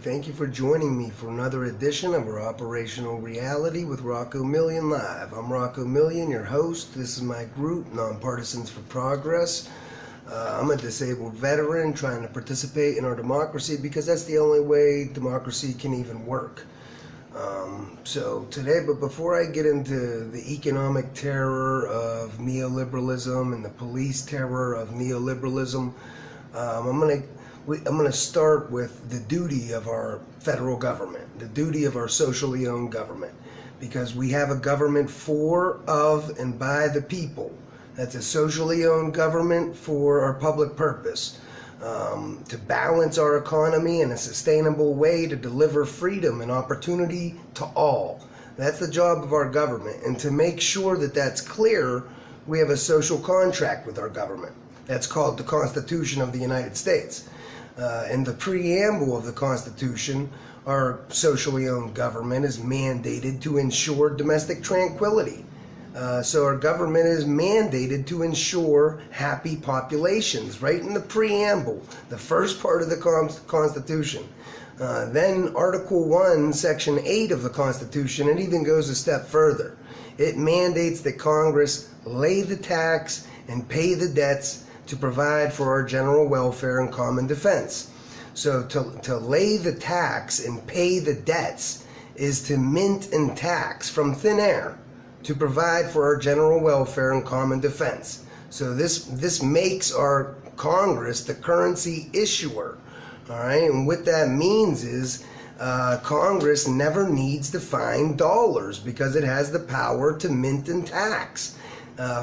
Thank you for joining me for another edition of our Operational Reality with Rocco Million Live. I'm Rocco Million, your host. This is my group, Nonpartisans for Progress. I'm a disabled veteran trying to participate in our democracy because that's the only way democracy can even work. So today, but before I get into the economic terror of neoliberalism and the police terror of neoliberalism, I'm going to start with the duty of our federal government, the duty of our socially owned government, because we have a government for, of, and by the people. That's a socially owned government for our public purpose, to balance our economy in a sustainable way to deliver freedom and opportunity to all. That's the job of our government. And to make sure that that's clear, we have a social contract with our government. That's called the Constitution of the United States. In the preamble of the Constitution, our socially owned government is mandated to ensure domestic tranquility. So our government is mandated to ensure happy populations, right in the preamble, the first part of the Constitution. Then Article 1, Section 8 of the Constitution, it even goes a step further. It mandates that Congress lay the tax and pay the debts to provide for our general welfare and common defense. So to lay the tax and pay the debts is to mint and tax from thin air to provide for our general welfare and common defense. So this makes our Congress the currency issuer. All right, and what that means is Congress never needs to find dollars because it has the power to mint and tax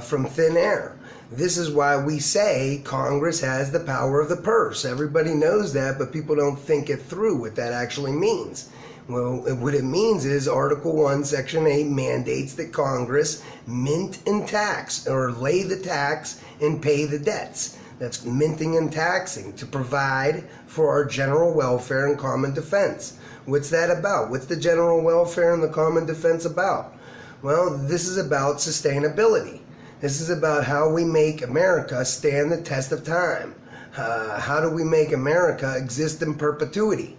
from thin air. This is why we say Congress has the power of the purse. Everybody knows that, but people don't think it through what that actually means. Well, what it means is Article 1, Section 8 mandates that Congress mint and tax, or lay the tax and pay the debts. That's minting and taxing to provide for our general welfare and common defense. What's that about? What's the general welfare and the common defense about? Well, this is about sustainability. This is about how we make America stand the test of time. How do we make America exist in perpetuity?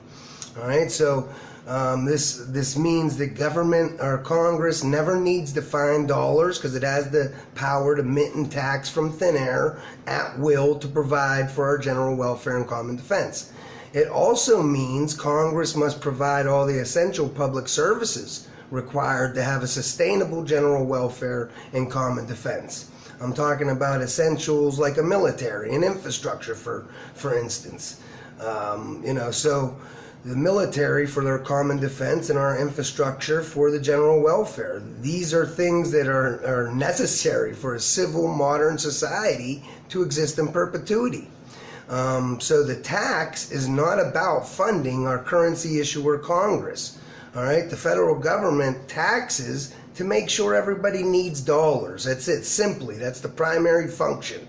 All right, so this means that government or Congress never needs to find dollars because it has the power to mint and tax from thin air at will to provide for our general welfare and common defense. It also means Congress must provide all the essential public services required to have a sustainable general welfare and common defense. I'm talking about essentials like a military and infrastructure, for instance. So the military for their common defense and our infrastructure for the general welfare. These are things that are necessary for a civil modern society to exist in perpetuity. So the tax is not about funding our currency issuer Congress. All right, the federal government taxes to make sure everybody needs dollars. That's it, simply. That's the primary function.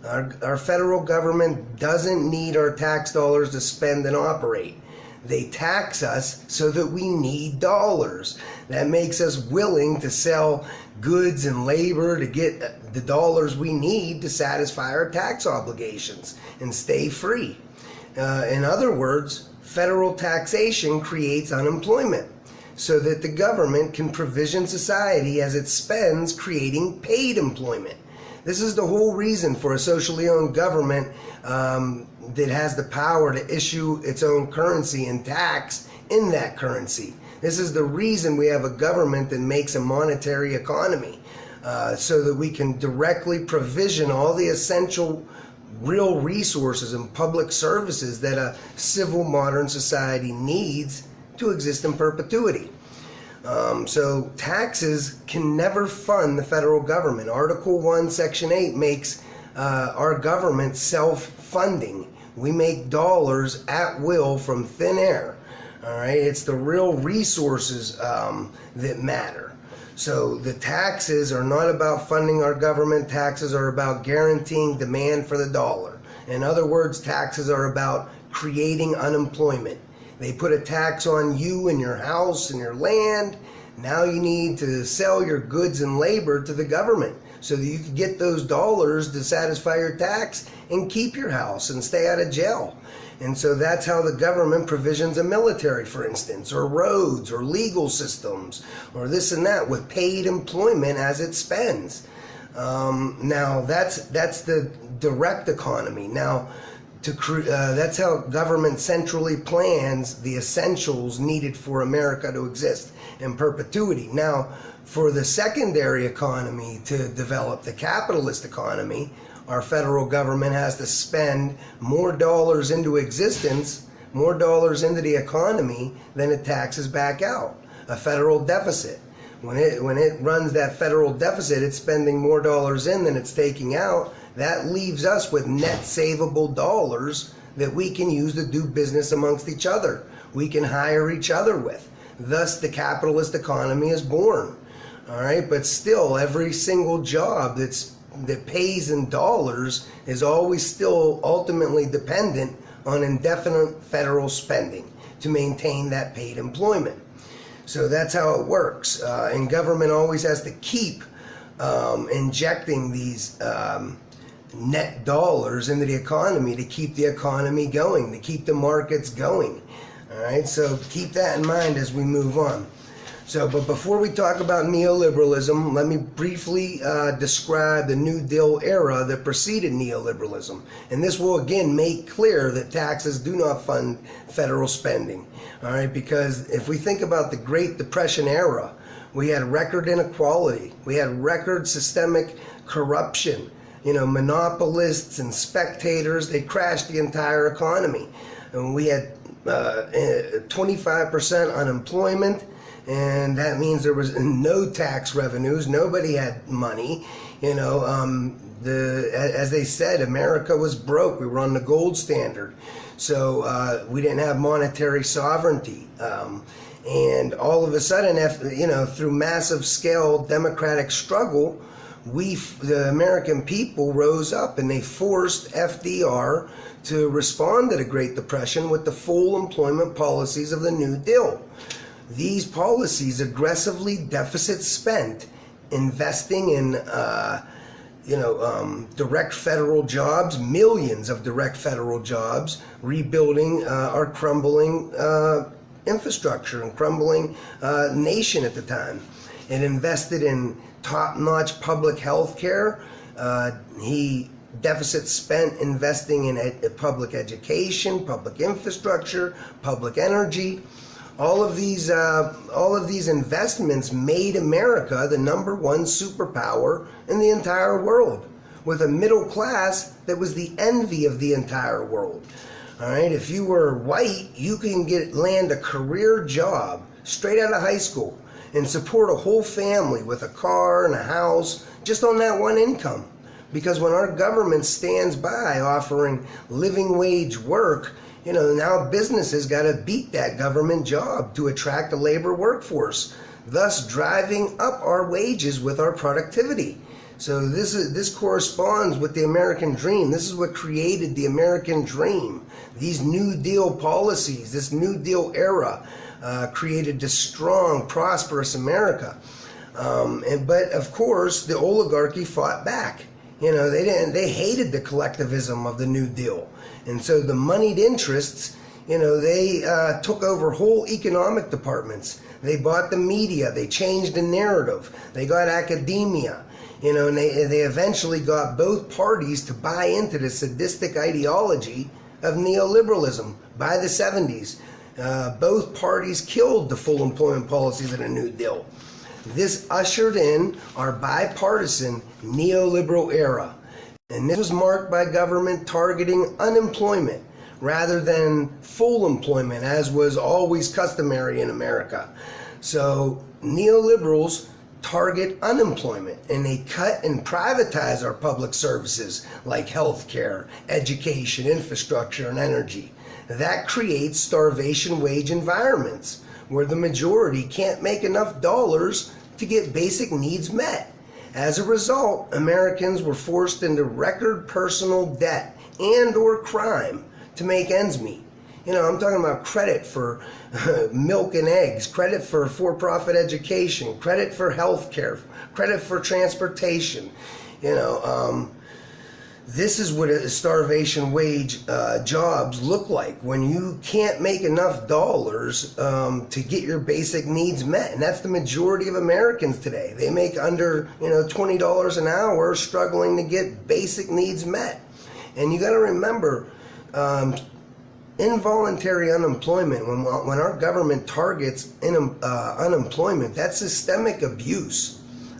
Our federal government doesn't need our tax dollars to spend and operate. They tax us so that we need dollars. That makes us willing to sell goods and labor to get the dollars we need to satisfy our tax obligations and stay free. In other words, federal taxation creates unemployment so that the government can provision society as it spends, creating paid employment. This is the whole reason for a socially owned government that has the power to issue its own currency and tax in that currency. This is the reason we have a government that makes a monetary economy, so that we can directly provision all the essential real resources and public services that a civil modern society needs to exist in perpetuity. So taxes can never fund the federal government. Article 1, Section 8 makes our government self-funding. We make dollars at will from thin air. All right, it's the real resources that matter. So the taxes are not about funding our government. Taxes are about guaranteeing demand for the dollar. In other words, taxes are about creating unemployment. They put a tax on you and your house and your land. Now you need to sell your goods and labor to the government so that you can get those dollars to satisfy your tax and keep your house and stay out of jail. And so that's how the government provisions a military, for instance, or roads, or legal systems, or this and that, with paid employment as it spends. Now that's the direct economy. Now, that's how government centrally plans the essentials needed for America to exist in perpetuity. Now, for the secondary economy to develop, the capitalist economy, our federal government has to spend more dollars into existence, more dollars into the economy than it taxes back out. A federal deficit. When it runs that federal deficit, it's spending more dollars in than it's taking out. That leaves us with net savable dollars that we can use to do business amongst each other. We can hire each other with. Thus, the capitalist economy is born. All right, but still, every single job that pays in dollars is always still ultimately dependent on indefinite federal spending to maintain that paid employment. So that's how it works. And government always has to keep injecting these net dollars into the economy to keep the economy going, to keep the markets going. All right, so keep that in mind as we move on. So, but before we talk about neoliberalism, let me briefly describe the New Deal era that preceded neoliberalism. And this will again make clear that taxes do not fund federal spending. All right, because if we think about the Great Depression era, we had record inequality, we had record systemic corruption, monopolists and spectators, they crashed the entire economy. And we had 25% unemployment, and that means there was no tax revenues. Nobody had money. As they said, America was broke. We were on the gold standard. So we didn't have monetary sovereignty. And all of a sudden, through massive scale democratic struggle, the American people rose up and they forced FDR to respond to the Great Depression with the full employment policies of the New Deal. These policies aggressively deficit spent, investing in direct federal jobs, millions of direct federal jobs, rebuilding our crumbling infrastructure and crumbling nation at the time. It invested in top-notch public health care. He deficit spent investing in public education, public infrastructure, public energy. All of these investments made America the #1 superpower in the entire world, with a middle class that was the envy of the entire world. All right, if you were white, you can land a career job straight out of high school and support a whole family with a car and a house just on that one income. Because when our government stands by offering living wage work, now businesses got to beat that government job to attract a labor workforce, thus driving up our wages with our productivity. So this corresponds with the American dream. This is what created the American dream. These New Deal policies, this New Deal era, created this strong, prosperous America. But of course, the oligarchy fought back. They hated the collectivism of the New Deal. And so the moneyed interests, they took over whole economic departments. They bought the media. They changed the narrative. They got academia. And they eventually got both parties to buy into the sadistic ideology of neoliberalism by the 70s. Both parties killed the full employment policies of the New Deal. This ushered in our bipartisan neoliberal era. And this was marked by government targeting unemployment rather than full employment, as was always customary in America. So neoliberals target unemployment, and they cut and privatize our public services like healthcare, education, infrastructure, and energy. That creates starvation wage environments where the majority can't make enough dollars to get basic needs met. As a result, Americans were forced into record personal debt and or crime to make ends meet. I'm talking about credit for milk and eggs, credit for for-profit education, credit for health care, credit for transportation. this is what a starvation wage jobs look like when you can't make enough dollars to get your basic needs met. And that's the majority of Americans today. They make under $20 an hour, struggling to get basic needs met. And you got to remember, involuntary unemployment, when our government targets unemployment, that's systemic abuse.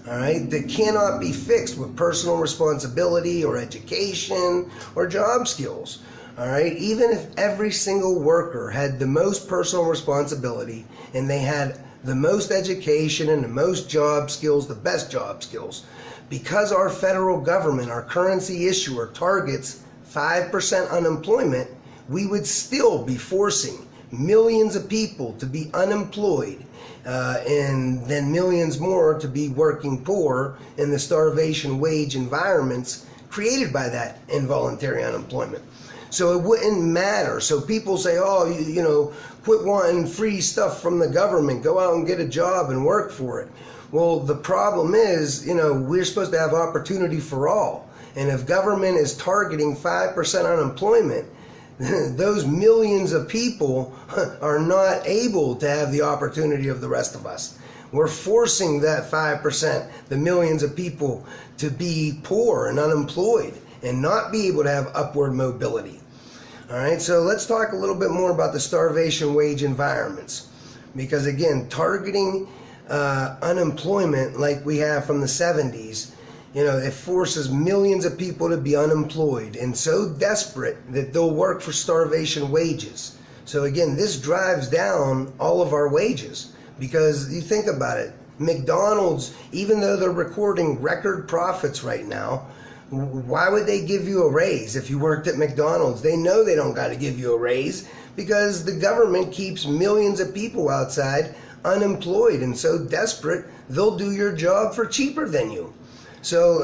All right, that cannot be fixed with personal responsibility or education or job skills. All right, even if every single worker had the most personal responsibility and they had the most education and the most job skills, the best job skills, because our federal government, our currency issuer, targets 5% unemployment, we would still be forcing millions of people to be unemployed, and then millions more to be working poor in the starvation wage environments created by that involuntary unemployment. So it wouldn't matter. So people say, oh, quit wanting free stuff from the government, go out and get a job and work for it. Well, the problem is, we're supposed to have opportunity for all. And if government is targeting 5% unemployment, those millions of people are not able to have the opportunity of the rest of us. We're forcing that 5%, the millions of people, to be poor and unemployed and not be able to have upward mobility. All right, so let's talk a little bit more about the starvation wage environments. Because again, targeting unemployment like we have from the 70s, it forces millions of people to be unemployed and so desperate that they'll work for starvation wages. So again, this drives down all of our wages, because you think about it, McDonald's, even though they're recording record profits right now, why would they give you a raise if you worked at McDonald's? They know they don't got to give you a raise because the government keeps millions of people outside unemployed and so desperate they'll do your job for cheaper than you. So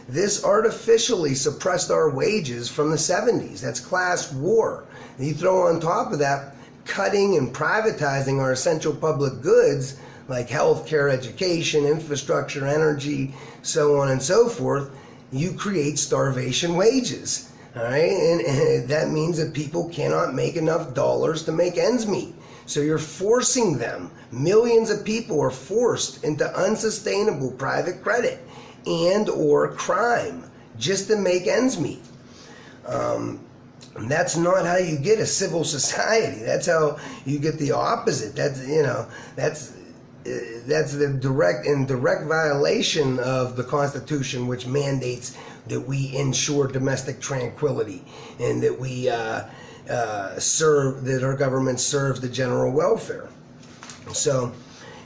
this artificially suppressed our wages from the 70s. That's class war. And you throw on top of that cutting and privatizing our essential public goods like healthcare, education, infrastructure, energy, so on and so forth, you create starvation wages. All right, and that means that people cannot make enough dollars to make ends meet. So you're forcing them. Millions of people are forced into unsustainable private credit and or crime just to make ends meet. That's not how you get a civil society. That's how you get the opposite. That's the direct violation of the Constitution, which mandates that we ensure domestic tranquility and that we that our government serves the general welfare. So,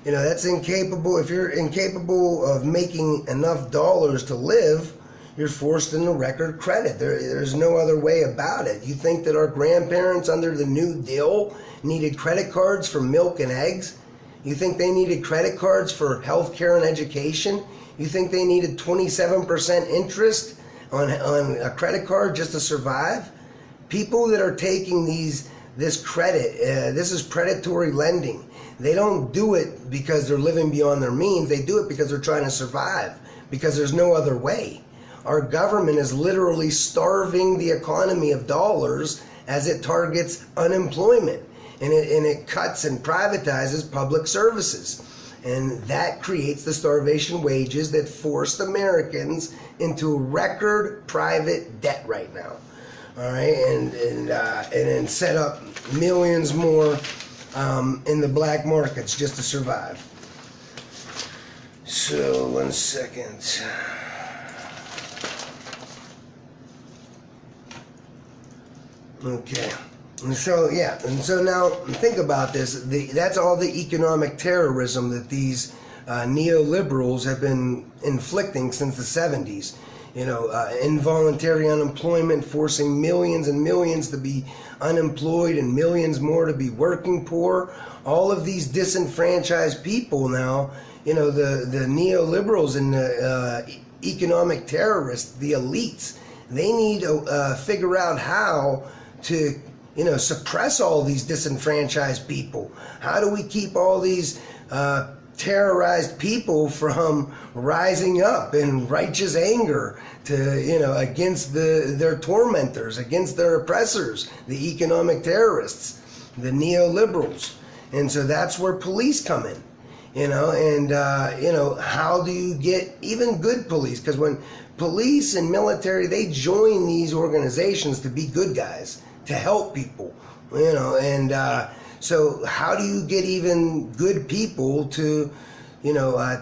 that's incapable. If you're incapable of making enough dollars to live, you're forced into record credit. There's no other way about it. You think that our grandparents under the New Deal needed credit cards for milk and eggs? You think they needed credit cards for health care and education? You think they needed 27% interest on a credit card just to survive? People that are taking this credit, this is predatory lending. They don't do it because they're living beyond their means. They do it because they're trying to survive, because there's no other way. Our government is literally starving the economy of dollars as it targets unemployment, and it cuts and privatizes public services. And that creates the starvation wages that forced Americans into record private debt right now. All right, and then set up millions more in the black markets just to survive. So, 1 second. Okay. And so now think about this. That's all the economic terrorism that these neoliberals have been inflicting since the 70s. Involuntary unemployment, forcing millions and millions to be unemployed and millions more to be working poor. All of these disenfranchised people now, the neoliberals and the economic terrorists, the elites, they need to figure out how to suppress all these disenfranchised people. How do we keep all these terrorized people from rising up in righteous anger to, against their tormentors, against their oppressors, the economic terrorists, the neoliberals. And so that's where police come in, how do you get even good police? Because when police and military, they join these organizations to be good guys, to help people, so how do you get even good people to,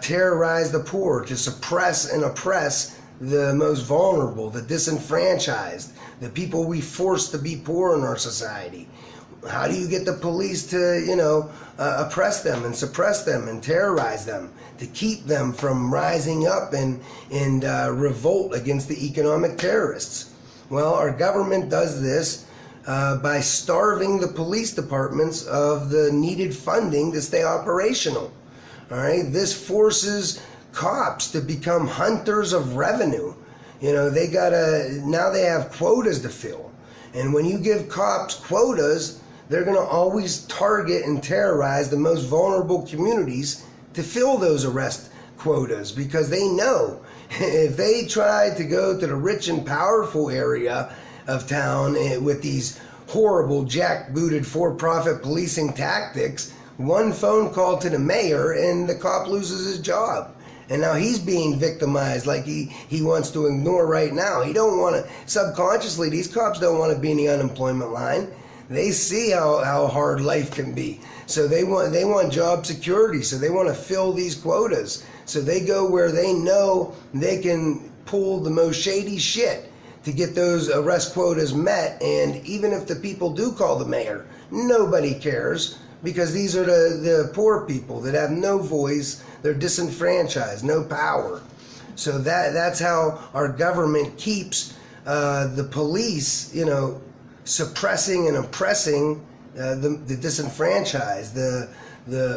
terrorize the poor, to suppress and oppress the most vulnerable, the disenfranchised, the people we force to be poor in our society? How do you get the police to, oppress them and suppress them and terrorize them, to keep them from rising up and revolt against the economic terrorists? Well, our government does this by starving the police departments of the needed funding to stay operational. All right, this forces cops to become hunters of revenue. Now they have quotas to fill. And when you give cops quotas, they're going to always target and terrorize the most vulnerable communities to fill those arrest quotas, because they know if they try to go to the rich and powerful area of town with these horrible jackbooted for-profit policing tactics, one phone call to the mayor and the cop loses his job. And now he's being victimized like he wants to ignore right now. He don't want to, subconsciously, these cops don't want to be in the unemployment line. They see how hard life can be. So they want job security. So they want to fill these quotas. So they go where they know they can pull the most shady shit to get those arrest quotas met. And even if the people do call the mayor, nobody cares, because these are the poor people that have no voice. They're disenfranchised, no power. So that's how our government keeps the police, suppressing and oppressing the disenfranchised,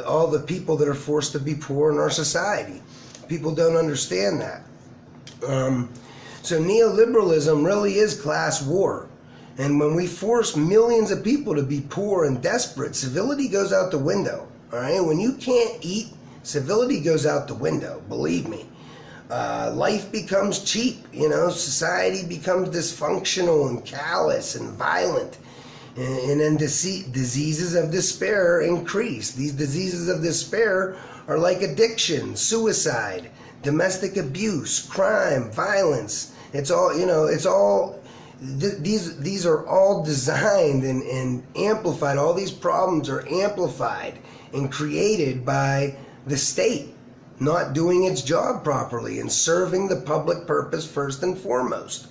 all the people that are forced to be poor in our society. People don't understand that. So neoliberalism really is class war. And when we force millions of people to be poor and desperate, civility goes out the window. All right? When you can't eat, civility goes out the window, believe me. Life becomes cheap, society becomes dysfunctional and callous and violent. And then diseases of despair increase. These diseases of despair are like addiction, suicide, domestic abuse, crime, violence. It's all, these are all designed and amplified. All these problems are amplified and created by the state not doing its job properly and serving the public purpose first and foremost.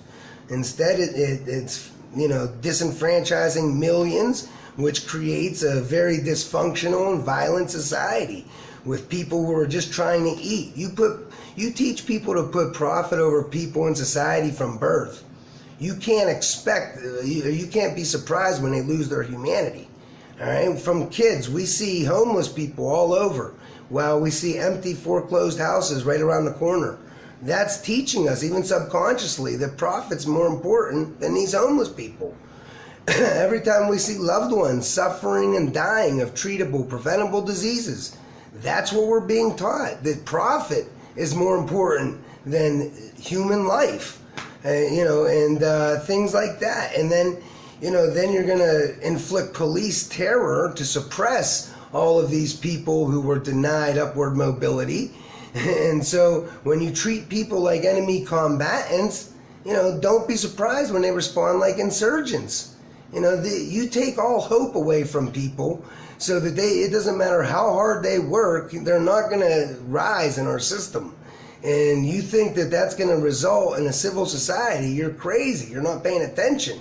Instead, it's disenfranchising millions, which creates a very dysfunctional and violent society with people who are just trying to eat. You teach people to put profit over people in society from birth. You can't be surprised when they lose their humanity. All right, from kids, we see homeless people all over, while we see empty foreclosed houses right around the corner. That's teaching us, even subconsciously, that profit's more important than these homeless people. Every time we see loved ones suffering and dying of treatable, preventable diseases, that's what we're being taught, that profit is more important than human life, and things like that. And then, then you're going to inflict police terror to suppress all of these people who were denied upward mobility. And so when you treat people like enemy combatants, don't be surprised when they respond like insurgents. You take all hope away from people so that it doesn't matter how hard they work, they're not going to rise in our system. And you think that that's going to result in a civil society, you're crazy. You're not paying attention.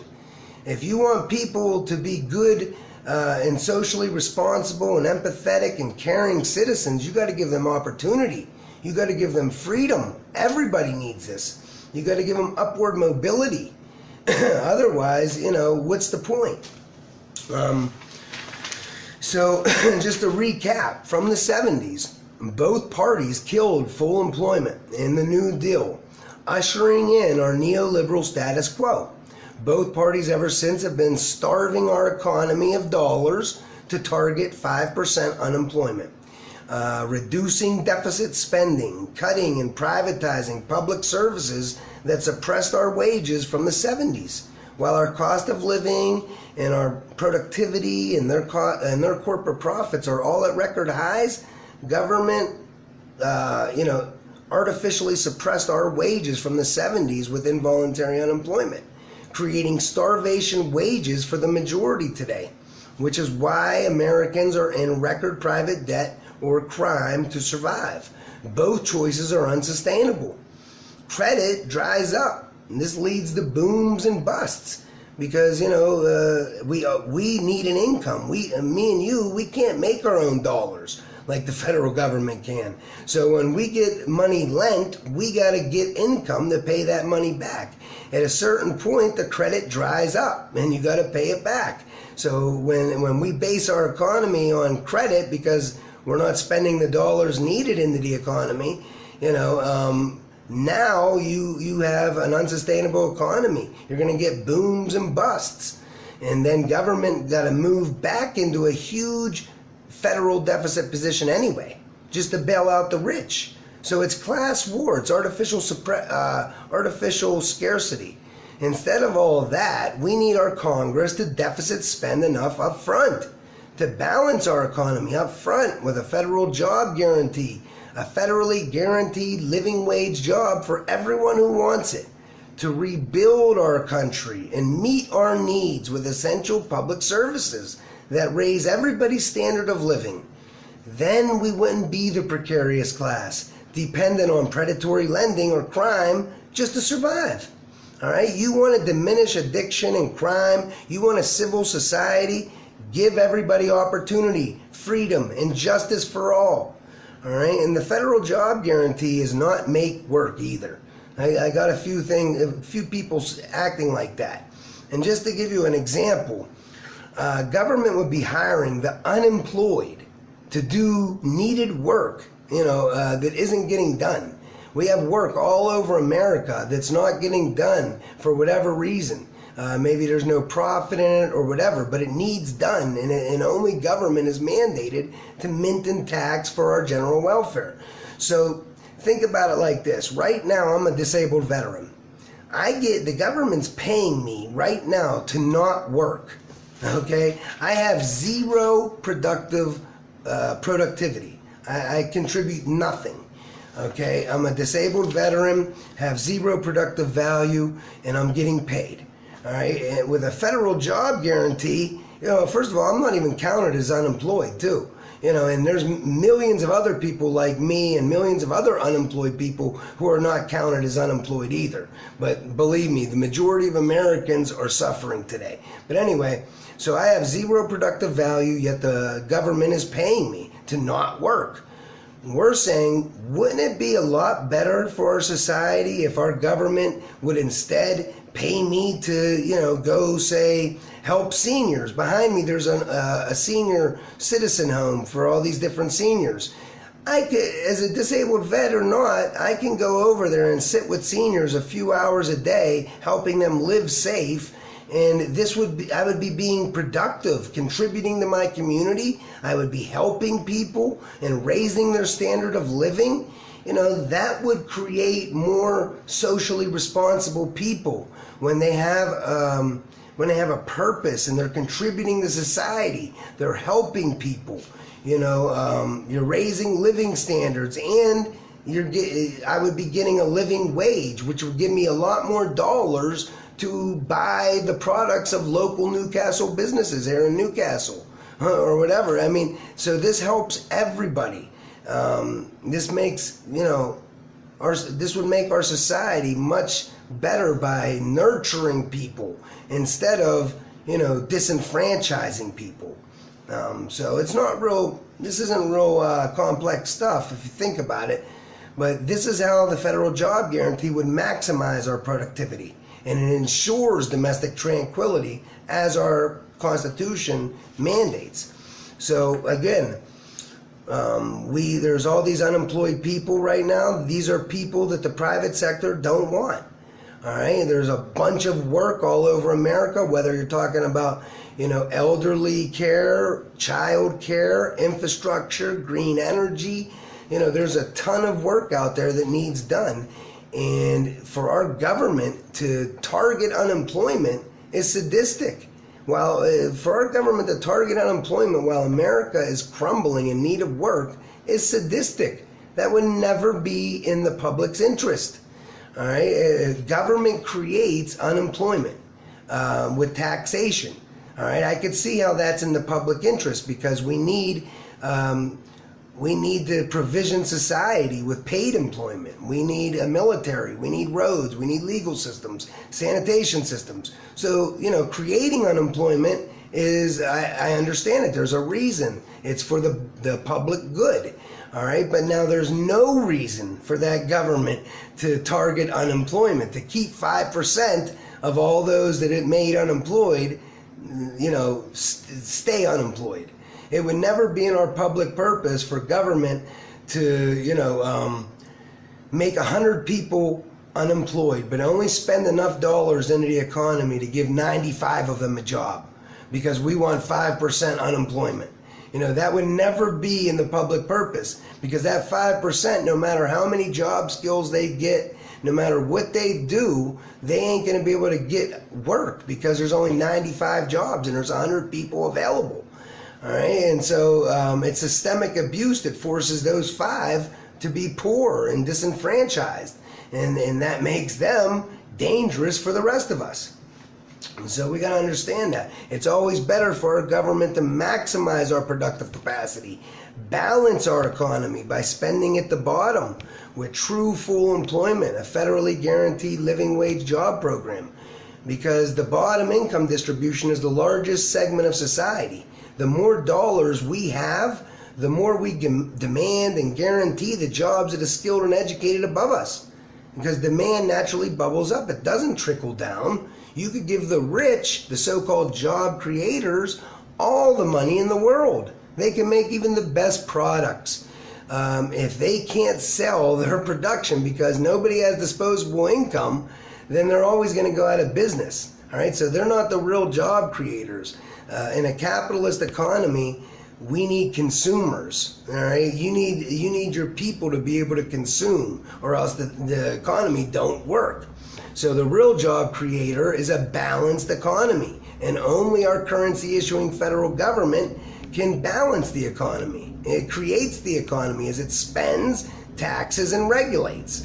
If you want people to be good and socially responsible and empathetic and caring citizens, you got to give them opportunity. You got to give them freedom. Everybody needs this. You got to give them upward mobility. Otherwise, what's the point? So just to recap, from the 70s, both parties killed full employment in the New Deal, ushering in our neoliberal status quo. Both parties ever since have been starving our economy of dollars to target 5% unemployment. reducing deficit spending, cutting and privatizing public services that suppressed our wages from the 70s. While our cost of living and our productivity and their corporate profits are all at record highs, government, artificially suppressed our wages from the 70s with involuntary unemployment, creating starvation wages for the majority today, which is why Americans are in record private debt or crime to survive. Both choices are unsustainable. Credit dries up, and this leads to booms and busts because we need an income. Me and you, we can't make our own dollars like the federal government can. So when we get money lent, we got to get income to pay that money back. At a certain point, the credit dries up and you got to pay it back. So when we base our economy on credit because we're not spending the dollars needed into the economy, now you have an unsustainable economy. You're going to get booms and busts. And then government got to move back into a huge federal deficit position anyway, just to bail out the rich. So it's class war. It's artificial scarcity. Instead of all of that, we need our Congress to deficit spend enough up front to balance our economy up front with a federal job guarantee, a federally guaranteed living wage job for everyone who wants it, to rebuild our country and meet our needs with essential public services that raise everybody's standard of living. Then we wouldn't be the precarious class, dependent on predatory lending or crime just to survive. All right, you want to diminish addiction and crime, you want a civil society, give everybody opportunity, freedom, and justice for all. All right, and the federal job guarantee is not make work either. I got a few people acting like that. And just to give you an example, government would be hiring the unemployed to do needed work, that isn't getting done. We have work all over America that's not getting done for whatever reason. Maybe there's no profit in it or whatever, but it needs done, and only government is mandated to mint and tax for our general welfare. So think about it like this. Right now, I'm a disabled veteran. The government's paying me right now to not work. Okay, I have zero productivity. I contribute nothing. Okay, I'm a disabled veteran, have zero productive value, and I'm getting paid. All right, and with a federal job guarantee, first of all, I'm not even counted as unemployed too. And there's millions of other people like me and millions of other unemployed people who are not counted as unemployed either. But believe me, the majority of Americans are suffering today. But anyway, so I have zero productive value, yet the government is paying me to not work. We're saying, wouldn't it be a lot better for our society if our government would instead pay me to, go say, help seniors? Behind me, there's a senior citizen home for all these different seniors. I could, as a disabled vet or not, I can go over there and sit with seniors a few hours a day, helping them live safe. And I would be being productive, contributing to my community. I would be helping people and raising their standard of living. That would create more socially responsible people when they have a purpose and they're contributing to society. They're helping people. You're raising living standards, and I would be getting a living wage, which would give me a lot more dollars to buy the products of local Newcastle businesses here in Newcastle or whatever. So this helps everybody. This makes, this would make our society much better by nurturing people instead of, disenfranchising people. So this isn't real complex stuff if you think about it, but this is how the federal job guarantee would maximize our productivity. And it ensures domestic tranquility as our Constitution mandates. So again, there's all these unemployed people right now. These are people that the private sector don't want. All right, there's a bunch of work all over America, whether you're talking about, elderly care, child care, infrastructure, green energy. There's a ton of work out there that needs done. And for our government to target unemployment is sadistic. For our government to target unemployment while America is crumbling in need of work is sadistic. That would never be in the public's interest. All right, government creates unemployment with taxation. All right, I could see how that's in the public interest, because we need the provision society with paid employment. We need a military. We need roads. We need legal systems, sanitation systems. So, creating unemployment is, I understand it. There's a reason. It's for the public good. All right. But now there's no reason for that government to target unemployment, to keep 5% of all those that it made unemployed, stay unemployed. It would never be in our public purpose for government to, make 100 people unemployed, but only spend enough dollars into the economy to give 95 of them a job, because we want 5% unemployment. That would never be in the public purpose, because that 5%, no matter how many job skills they get, no matter what they do, they ain't going to be able to get work, because there's only 95 jobs and there's 100 people available. All right, and so it's systemic abuse that forces those 5 to be poor and disenfranchised, and that makes them dangerous for the rest of us. And so we got to understand that it's always better for our government to maximize our productive capacity, balance our economy by spending at the bottom with true full employment, a federally guaranteed living wage job program, because the bottom income distribution is the largest segment of society. The more dollars we have, the more we demand and guarantee the jobs of the skilled and educated above us, because demand naturally bubbles up. It doesn't trickle down. You could give the rich, the so-called job creators, all the money in the world. They can make even the best products. If they can't sell their production because nobody has disposable income, then they're always going to go out of business. All right, so they're not the real job creators. In a capitalist economy, we need consumers. All right, you need your people to be able to consume, or else the economy don't work. So the real job creator is a balanced economy, and only our currency issuing federal government can balance the economy. It creates the economy as it spends, taxes, and regulates.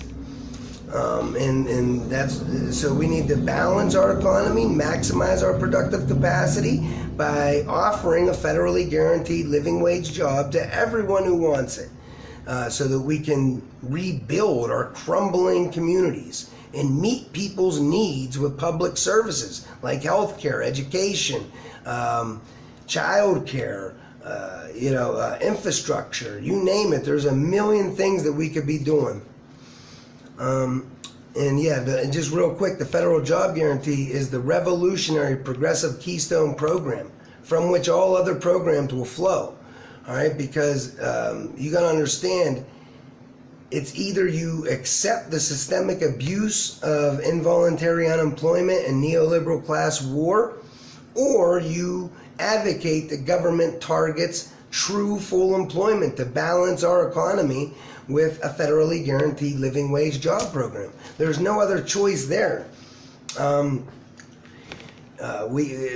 And that's, so we need to balance our economy, maximize our productive capacity by offering a federally guaranteed living wage job to everyone who wants it, so that we can rebuild our crumbling communities and meet people's needs with public services like healthcare, education, childcare, infrastructure, you name it. There's a million things that we could be doing. And just real quick, the federal job guarantee is the revolutionary progressive keystone program from which all other programs will flow. All right, because you got to understand, it's either you accept the systemic abuse of involuntary unemployment and neoliberal class war, or you advocate that government targets true full employment to balance our economy with a federally guaranteed living wage job program. There's no other choice there.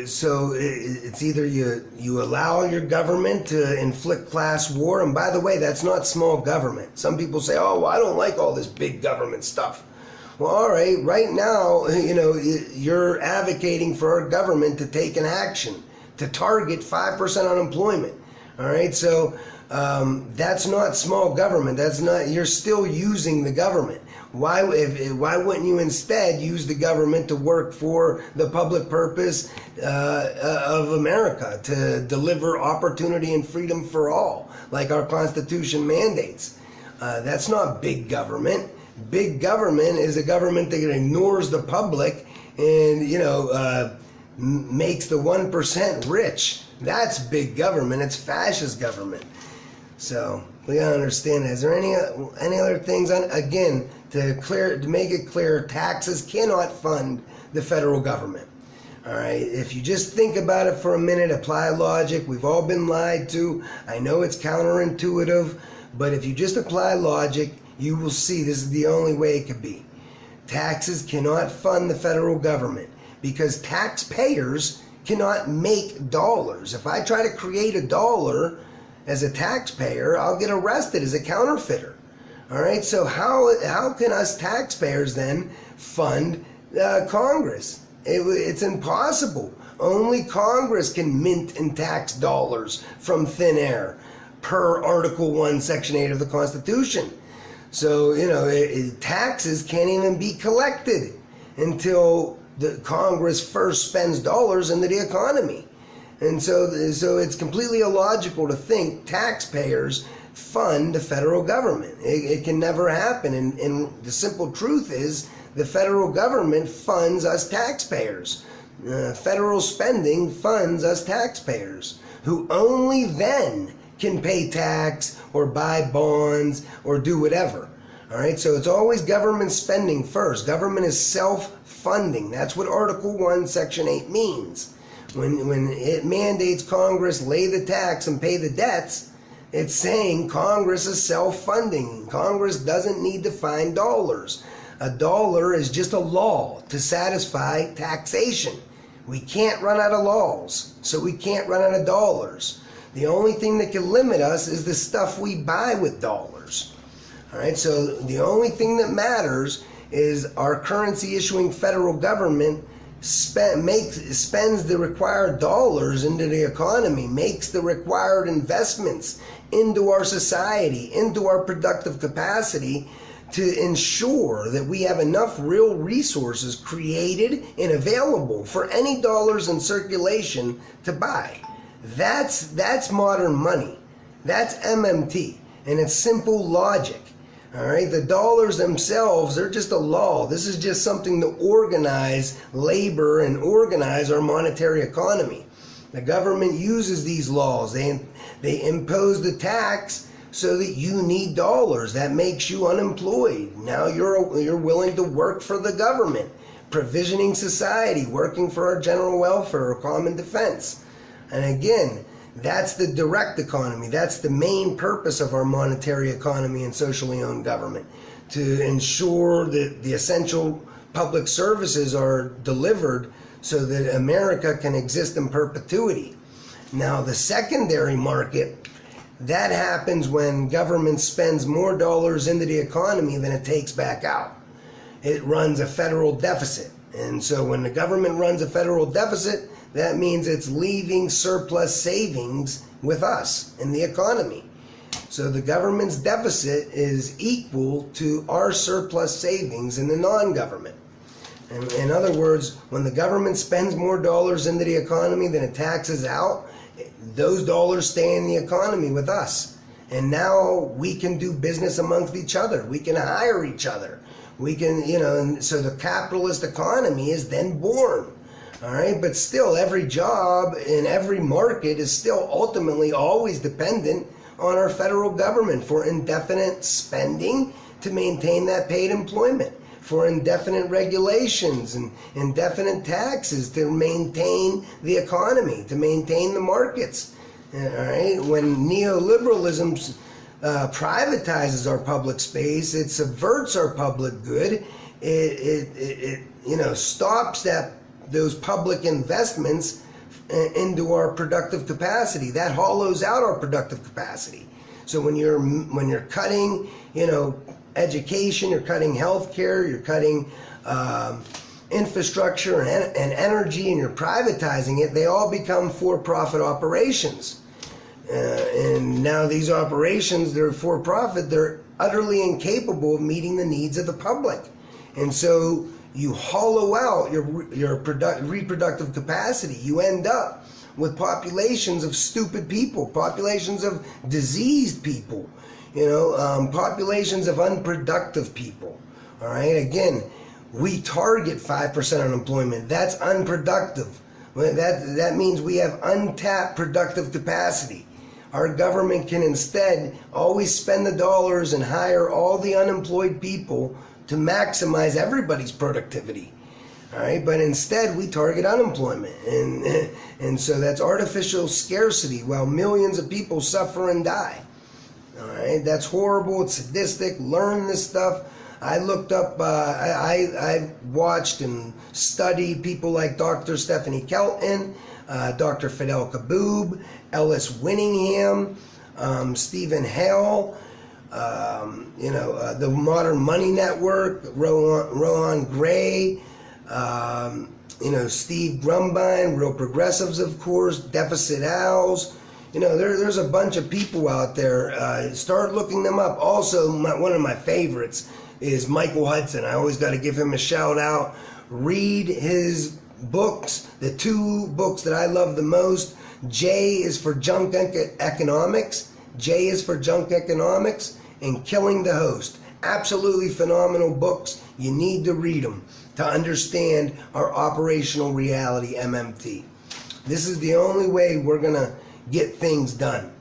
So it's either you allow your government to inflict class war, and by the way, that's not small government. Some people say, oh, well, I don't like all this big government stuff. Well, all right, right now, you're advocating for our government to take an action to target 5% unemployment. All right, so that's not small government. That's not. You're still using the government. Why wouldn't you instead use the government to work for the public purpose of America, to deliver opportunity and freedom for all, like our Constitution mandates? That's not big government. Big government is a government that ignores the public and makes the 1% rich. That's big government. It's fascist government. So we gotta understand that. Is there any other things on, to make it clear, taxes cannot fund the federal government. All right, if you just think about it for a minute, apply logic. We've all been lied to. I know it's counterintuitive, but if you just apply logic, you will see this is the only way it could be. Taxes cannot fund the federal government because taxpayers cannot make dollars. If I try to create a dollar as a taxpayer, I'll get arrested as a counterfeiter. All right, so how can us taxpayers then fund Congress? It's impossible. Only Congress can mint and tax dollars from thin air per Article 1, Section 8 of the Constitution. So, taxes can't even be collected until the Congress first spends dollars into the economy. And so it's completely illogical to think taxpayers fund the federal government. It can never happen. And the simple truth is, the federal government funds us taxpayers. Federal spending funds us taxpayers, who only then can pay tax or buy bonds or do whatever. All right, so it's always government spending first. Government is self-funding. That's what Article 1, Section 8 means. When it mandates Congress lay the tax and pay the debts, it's saying Congress is self-funding. Congress doesn't need to find dollars. A dollar is just a law to satisfy taxation. We can't run out of laws, so we can't run out of dollars. The only thing that can limit us is the stuff we buy with dollars. All right, so the only thing that matters is our currency issuing federal government spends the required dollars into the economy, makes the required investments into our society, into our productive capacity, to ensure that we have enough real resources created and available for any dollars in circulation to buy. That's modern money. That's MMT. And it's simple logic. All right, the dollars themselves, they're just a law. This is just something to organize labor and organize our monetary economy. The government uses these laws. They impose the tax so that you need dollars. That makes you unemployed. Now you're willing to work for the government, provisioning society, working for our general welfare or common defense. And again, that's the direct economy. That's the main purpose of our monetary economy and socially owned government, to ensure that the essential public services are delivered so that America can exist in perpetuity. Now, the secondary market, that happens when government spends more dollars into the economy than it takes back out. It runs a federal deficit. And so when the government runs a federal deficit, that means it's leaving surplus savings with us in the economy. So the government's deficit is equal to our surplus savings in the non-government. In other words, when the government spends more dollars into the economy than it taxes out, those dollars stay in the economy with us. And now we can do business amongst each other. We can hire each other. We can, and so the capitalist economy is then born. All right, but still every job in every market is still ultimately always dependent on our federal government for indefinite spending to maintain that paid employment, for indefinite regulations and indefinite taxes to maintain the economy, to maintain the markets. All right, when neoliberalism privatizes our public space, it subverts our public good. It stops those public investments into our productive capacity. That hollows out our productive capacity. So when you're cutting, education, you're cutting healthcare, you're cutting infrastructure and energy, and you're privatizing it, they all become for-profit operations. And now these operations, they're for-profit, they're utterly incapable of meeting the needs of the public. And so you hollow out your reproductive capacity. You end up with populations of stupid people, populations of diseased people, populations of unproductive people. All right, again, we target 5% unemployment. That's unproductive. That means we have untapped productive capacity. Our government can instead always spend the dollars and hire all the unemployed people to maximize everybody's productivity. All right, but instead we target unemployment, and so that's artificial scarcity while millions of people suffer and die. All right, that's horrible. It's sadistic. Learn this stuff. I looked up. I watched and studied people like Dr. Stephanie Kelton, Dr. Fidel Kaboob, Ellis Winningham, Stephen Hale. The Modern Money Network, Rohan Gray. Steve Grumbine, Real Progressives, of course, Deficit Owls. There's a bunch of people out there. Start looking them up. Also, one of my favorites is Michael Hudson. I always got to give him a shout out. Read his books, the two books that I love the most. J is for Junk Economics. J is for Junk Economics, and Killing the Host. Absolutely phenomenal books. You need to read them to understand our operational reality, MMT. This is the only way we're going to get things done.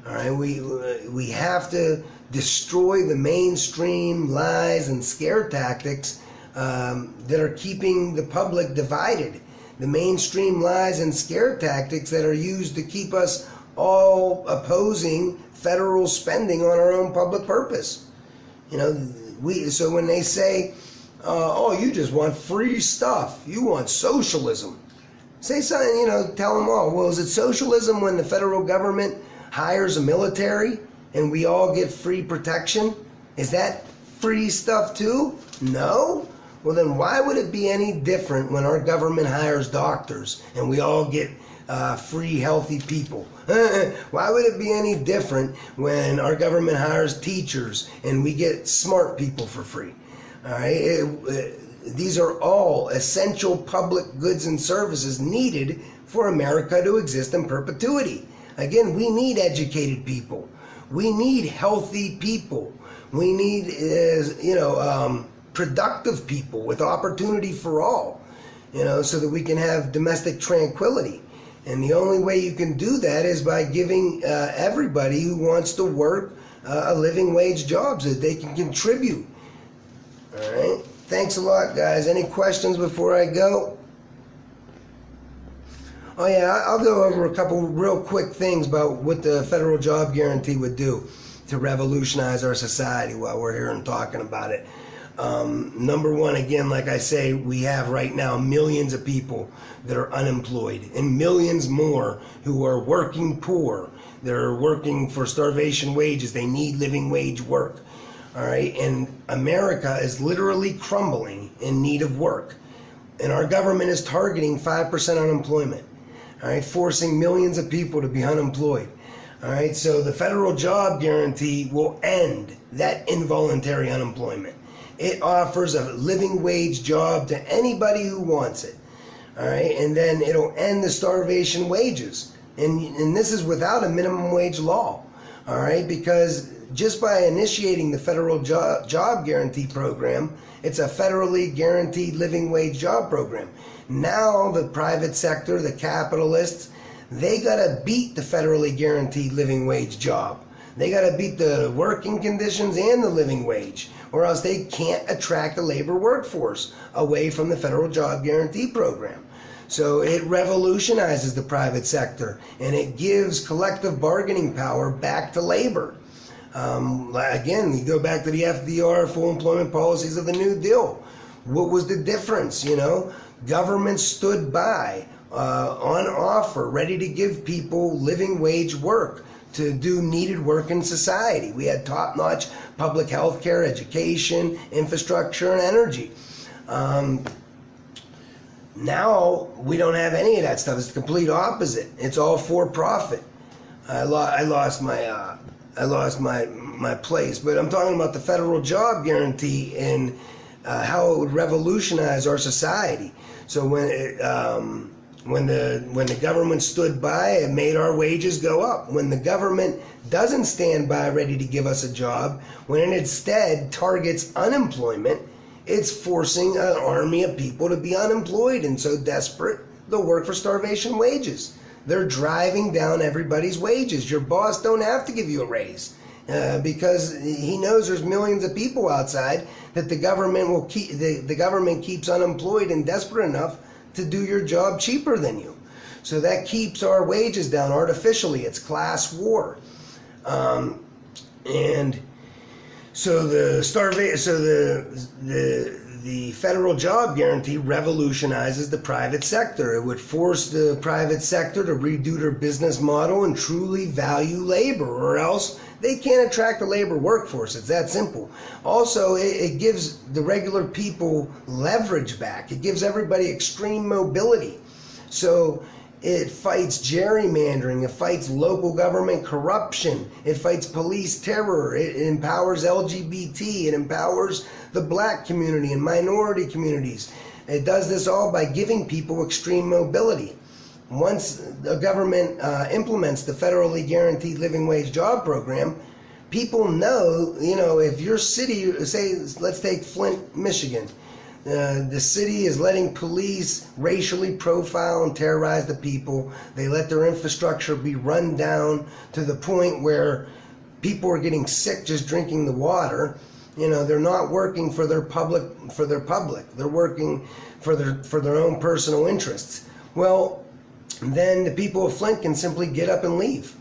All right, we have to destroy the mainstream lies and scare tactics that are keeping the public divided. The mainstream lies and scare tactics that are used to keep us all opposing federal spending on our own public purpose. So when they say, oh, you just want free stuff, you want socialism, say something, tell them all, well, is it socialism when the federal government hires a military and we all get free protection? Is that free stuff too? No? Well, then why would it be any different when our government hires doctors and we all get free, healthy people? Why would it be any different when our government hires teachers and we get smart people for free? All right, these are all essential public goods and services needed for America to exist in perpetuity. Again, we need educated people. We need healthy people. We need, productive people with opportunity for all, so that we can have domestic tranquility. And the only way you can do that is by giving everybody who wants to work a living wage job so that they can contribute. All right. Thanks a lot, guys. Any questions before I go? Oh, yeah, I'll go over a couple real quick things about what the federal job guarantee would do to revolutionize our society while we're here and talking about it. Number one, again, like I say, we have right now millions of people that are unemployed and millions more who are working poor. They're working for starvation wages. They need living wage work. All right. And America is literally crumbling in need of work. And our government is targeting 5% unemployment. All right. Forcing millions of people to be unemployed. All right. So the federal job guarantee will end that involuntary unemployment. It offers a living wage job to anybody who wants it. All right, and then it'll end the starvation wages. And this is without a minimum wage law. All right, because just by initiating the federal job guarantee program, it's a federally guaranteed living wage job program. Now the private sector, the capitalists, they got to beat the federally guaranteed living wage job. They got to beat the working conditions and the living wage, or else they can't attract the labor workforce away from the federal job guarantee program. So it revolutionizes the private sector, and it gives collective bargaining power back to labor. Again, you go back to the FDR, full employment policies of the New Deal. What was the difference? Government stood by on offer, ready to give people living wage work to do needed work in society. We had top-notch public health care, education, infrastructure, and energy. Now we don't have any of that stuff. It's the complete opposite. It's all for profit. I lost my place, but I'm talking about the federal job guarantee and how it would revolutionize our society. So when the government stood by, it made our wages go up. When the government doesn't stand by ready to give us a job, when it instead targets unemployment, it's forcing an army of people to be unemployed and so desperate they'll work for starvation wages. They're driving down everybody's wages. Your boss don't have to give you a raise. because he knows there's millions of people outside that the government will keep. The government keeps unemployed and desperate enough to do your job cheaper than you. So that keeps our wages down artificially. It's class war, and so the federal job guarantee revolutionizes the private sector. It would force the private sector to redo their business model and truly value labor, or else they can't attract a labor workforce. It's that simple. Also, it gives the regular people leverage back. It gives everybody extreme mobility. So it fights gerrymandering. It fights local government corruption. It fights police terror. It empowers LGBT. It empowers the black community and minority communities. It does this all by giving people extreme mobility. Once the government implements the federally guaranteed living wage job program, people know, if your city, say, let's take Flint, Michigan, the city is letting police racially profile and terrorize the people. They let their infrastructure be run down to the point where people are getting sick just drinking the water. They're not working for their public. They're working for their own personal interests. Well, then the people of Flint can simply get up and leave.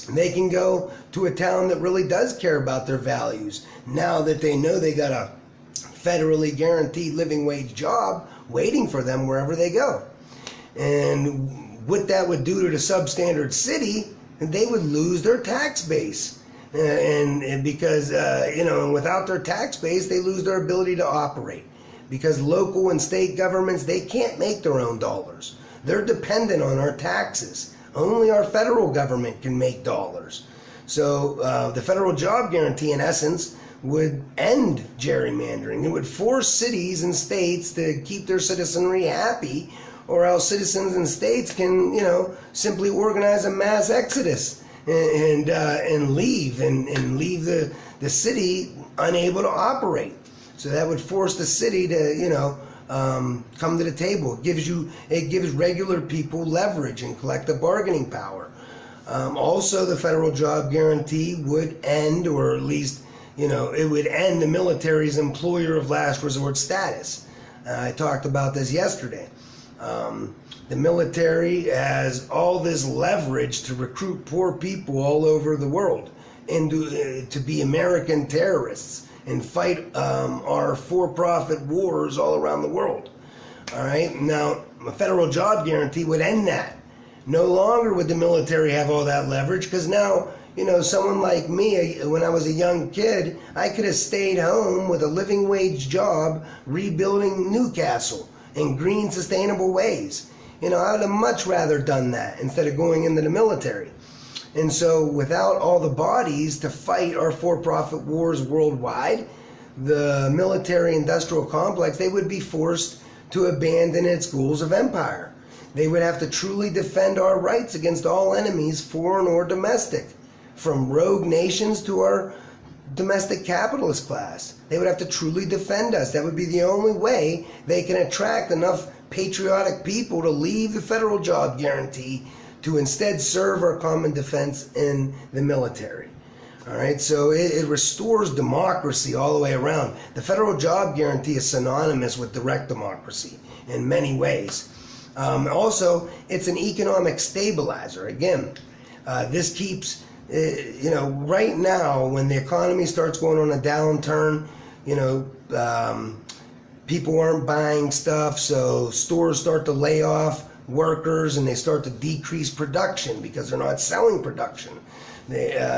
They can go to a town that really does care about their values, now that they know they got a federally guaranteed living wage job waiting for them wherever they go. And what that would do to the substandard city, they would lose their tax base. And because, without their tax base, they lose their ability to operate. Because local and state governments, they can't make their own dollars. They're dependent on our taxes. Only our federal government can make dollars. So the federal job guarantee, in essence, would end gerrymandering. It would force cities and states to keep their citizenry happy, or else citizens and states can, simply organize a mass exodus and leave the city unable to operate. So that would force the city to, come to the table. It gives regular people leverage and collective bargaining power. Also, the federal job guarantee would end, or at least, it would end the military's employer of last resort status. I talked about this yesterday. The military has all this leverage to recruit poor people all over the world to be American terrorists and fight our for-profit wars all around the world. All right. Now, a federal job guarantee would end that. No longer would the military have all that leverage, because now, someone like me, when I was a young kid, I could have stayed home with a living wage job rebuilding Newcastle in green, sustainable ways. I would have much rather done that instead of going into the military. And so without all the bodies to fight our for-profit wars worldwide, the military-industrial complex, they would be forced to abandon its goals of empire. They would have to truly defend our rights against all enemies, foreign or domestic, from rogue nations to our domestic capitalist class. They would have to truly defend us. That would be the only way they can attract enough patriotic people to leave the federal job guarantee to instead serve our common defense in the military. All right, so it restores democracy all the way around. The federal job guarantee is synonymous with direct democracy in many ways. Also, it's an economic stabilizer. Again, this keeps, right now when the economy starts going on a downturn, people aren't buying stuff, so stores start to lay off workers and they start to decrease production because they're not selling production.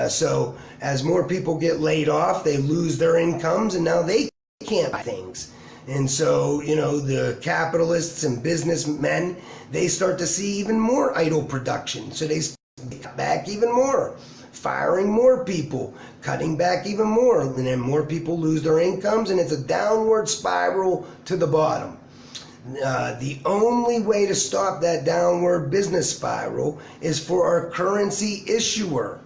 So as more people get laid off, they lose their incomes and now they can't buy things. And so, the capitalists and businessmen, they start to see even more idle production. So they cut back even more, firing more people, cutting back even more. And then more people lose their incomes and it's a downward spiral to the bottom. The only way to stop that downward business spiral is for our currency issuer,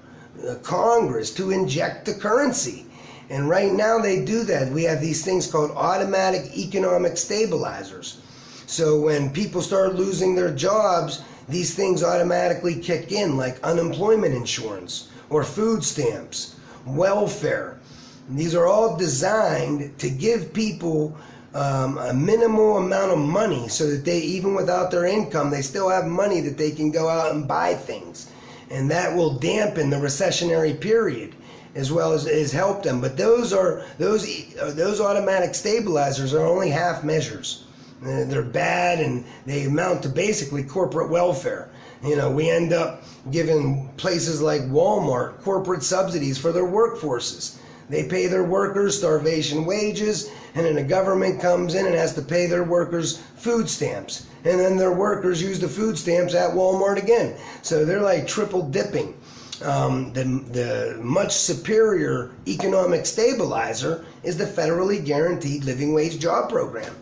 Congress, to inject the currency. And right now they do that. We have these things called automatic economic stabilizers. So when people start losing their jobs, these things automatically kick in, like unemployment insurance or food stamps welfare. These are all designed to give people a minimal amount of money so that they, even without their income, they still have money that they can go out and buy things. And that will dampen the recessionary period as well as help them. But those automatic stabilizers are only half measures. They're bad, and they amount to basically corporate welfare. We end up giving places like Walmart corporate subsidies for their workforces. They pay their workers starvation wages, and then the government comes in and has to pay their workers food stamps. And then their workers use the food stamps at Walmart again. So they're like triple dipping. The much superior economic stabilizer is the federally guaranteed living wage job program.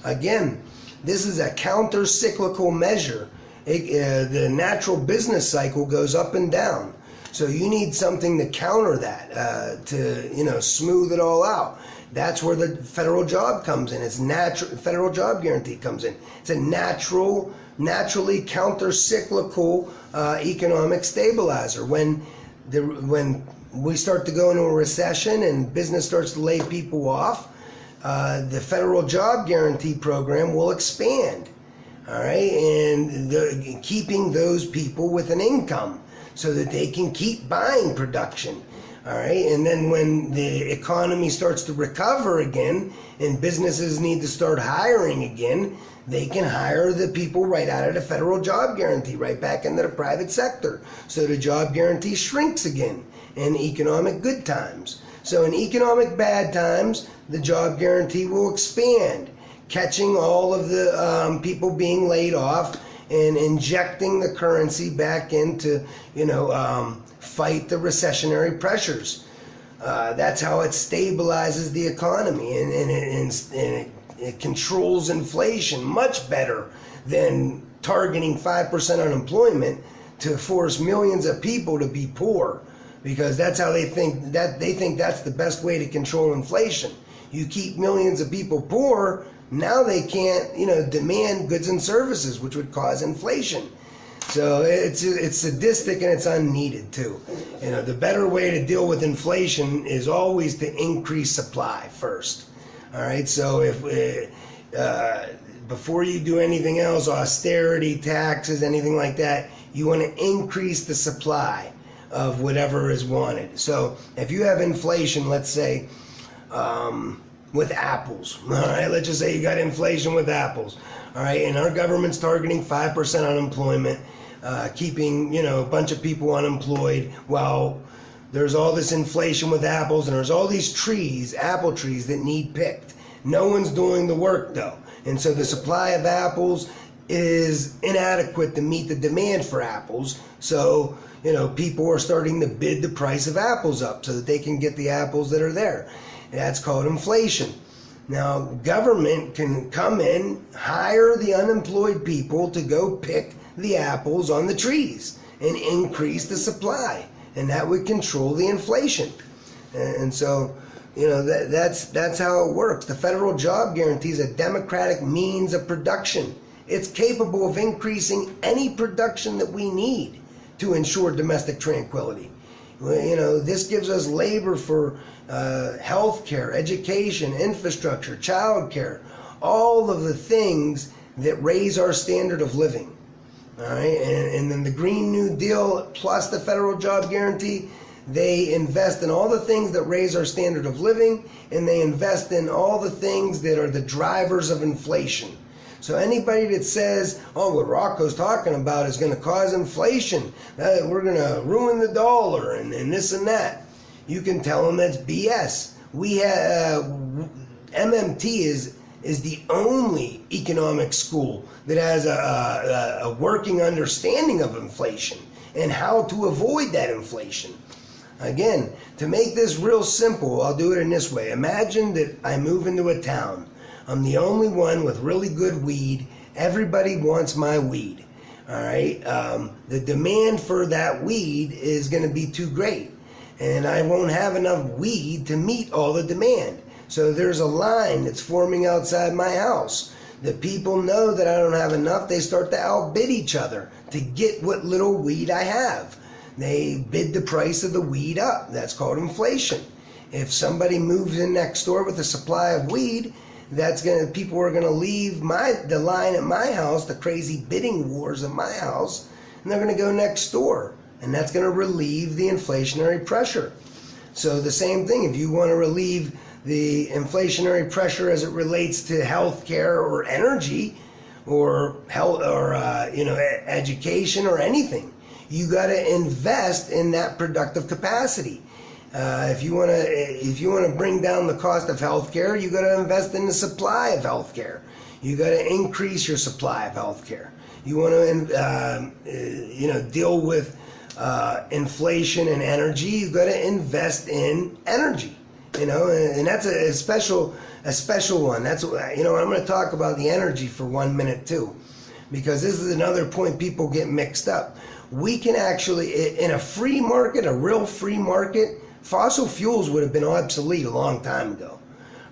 Again, this is a counter-cyclical measure. The natural business cycle goes up and down. So you need something to counter that, to smooth it all out. That's where the federal job comes in. It's federal job guarantee comes in. It's a naturally counter-cyclical economic stabilizer. When we start to go into a recession and business starts to lay people off, the federal job guarantee program will expand. All right, and keeping those people with an income so that they can keep buying production. All right, and then when the economy starts to recover again and businesses need to start hiring again, they can hire the people right out of the federal job guarantee, right back into the private sector. So the job guarantee shrinks again in economic good times. So in economic bad times, the job guarantee will expand, catching all of the people being laid off and injecting the currency back into, fight the recessionary pressures. That's how it stabilizes the economy, and it controls inflation much better than targeting 5% unemployment to force millions of people to be poor, because that's how they think that's the best way to control inflation. You keep millions of people poor, now they can't, demand goods and services, which would cause inflation. So it's sadistic and it's unneeded too. The better way to deal with inflation is always to increase supply first. All right. So if before you do anything else, austerity, taxes, anything like that, you want to increase the supply of whatever is wanted. So if you have inflation, let's say, with apples, all right, let's just say you got inflation with apples, all right, and our government's targeting 5% unemployment, keeping, a bunch of people unemployed while there's all this inflation with apples, and there's all these trees, apple trees, that need picked. No one's doing the work though, and so the supply of apples is inadequate to meet the demand for apples. So people are starting to bid the price of apples up so that they can get the apples that are there. That's called inflation. Now, government can come in, hire the unemployed people to go pick the apples on the trees and increase the supply, and that would control the inflation. And so, that's how it works. The federal job guarantee is a democratic means of production. It's capable of increasing any production that we need to ensure domestic tranquility. This gives us labor for health care, education, infrastructure, child care, all of the things that raise our standard of living. All right, and then the Green New Deal plus the federal job guarantee, they invest in all the things that raise our standard of living, and they invest in all the things that are the drivers of inflation. So anybody that says, what Rocco's talking about is going to cause inflation, we're going to ruin the dollar and this and that, you can tell them that's BS. We have MMT is the only economic school that has a working understanding of inflation and how to avoid that inflation. Again, to make this real simple, I'll do it in this way. Imagine that I move into a town. I'm the only one with really good weed. Everybody wants my weed. All right. The demand for that weed is going to be too great, and I won't have enough weed to meet all the demand. So there's a line that's forming outside my house. The people know that I don't have enough. They start to outbid each other to get what little weed I have. they bid the price of the weed up. That's called inflation. If somebody moves in next door with a supply of weed, people are gonna leave the line at my house, the crazy bidding wars at my house, and they're gonna go next door, and that's gonna relieve the inflationary pressure. So the same thing, if you want to relieve the inflationary pressure as it relates to healthcare or energy, or health, or education or anything, you got to invest in that productive capacity. If you want to bring down the cost of healthcare, you got to invest in the supply of healthcare. You got to increase your supply of healthcare. You want to deal with inflation and energy. You got to invest in energy. And that's a special one. That's I'm going to talk about the energy for 1 minute too, because this is another point people get mixed up. We can actually, in a free market, a real free market, fossil fuels would have been obsolete a long time ago.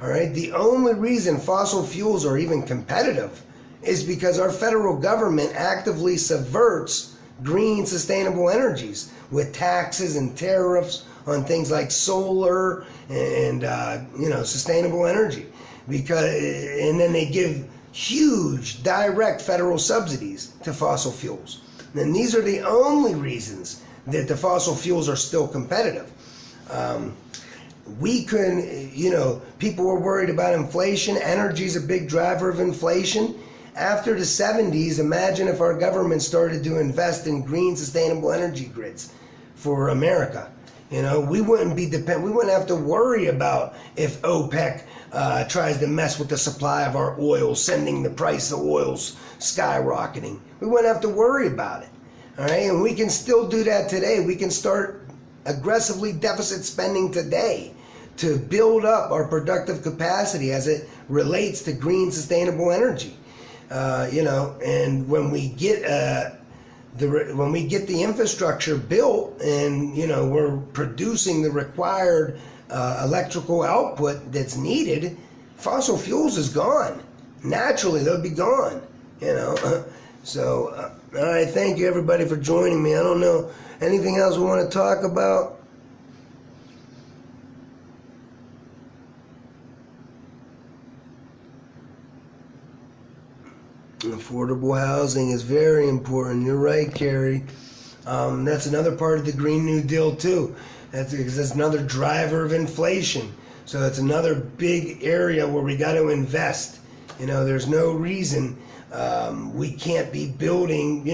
All right. The only reason fossil fuels are even competitive is because our federal government actively subverts green, sustainable energies with taxes and tariffs on things like solar and sustainable energy, and then they give huge direct federal subsidies to fossil fuels. And these are the only reasons that the fossil fuels are still competitive. People were worried about inflation. Energy is a big driver of inflation. After the 70s, imagine if our government started to invest in green, sustainable energy grids for America. We wouldn't be we wouldn't have to worry about if OPEC tries to mess with the supply of our oil, sending the price of oil's skyrocketing. We wouldn't have to worry about it. All right, and we can still do that today. We can start aggressively deficit spending today to build up our productive capacity as it relates to green, sustainable energy. And when we get the infrastructure built, and we're producing the required electrical output that's needed, fossil fuels is gone. Naturally, they'll be gone. So, all right. Thank you, everybody, for joining me. I don't know anything else we want to talk about. Affordable housing is very important. You're right, Carrie. That's another part of the Green New Deal too. That's another driver of inflation. So that's another big area where we got to invest. There's no reason we can't be building,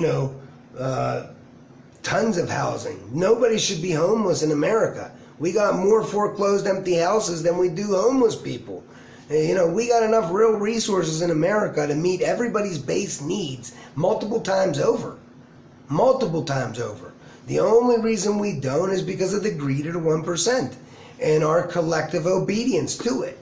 tons of housing. Nobody should be homeless in America. We got more foreclosed empty houses than we do homeless people. We got enough real resources in America to meet everybody's base needs multiple times over. Multiple times over. The only reason we don't is because of the greed of the 1% and our collective obedience to it.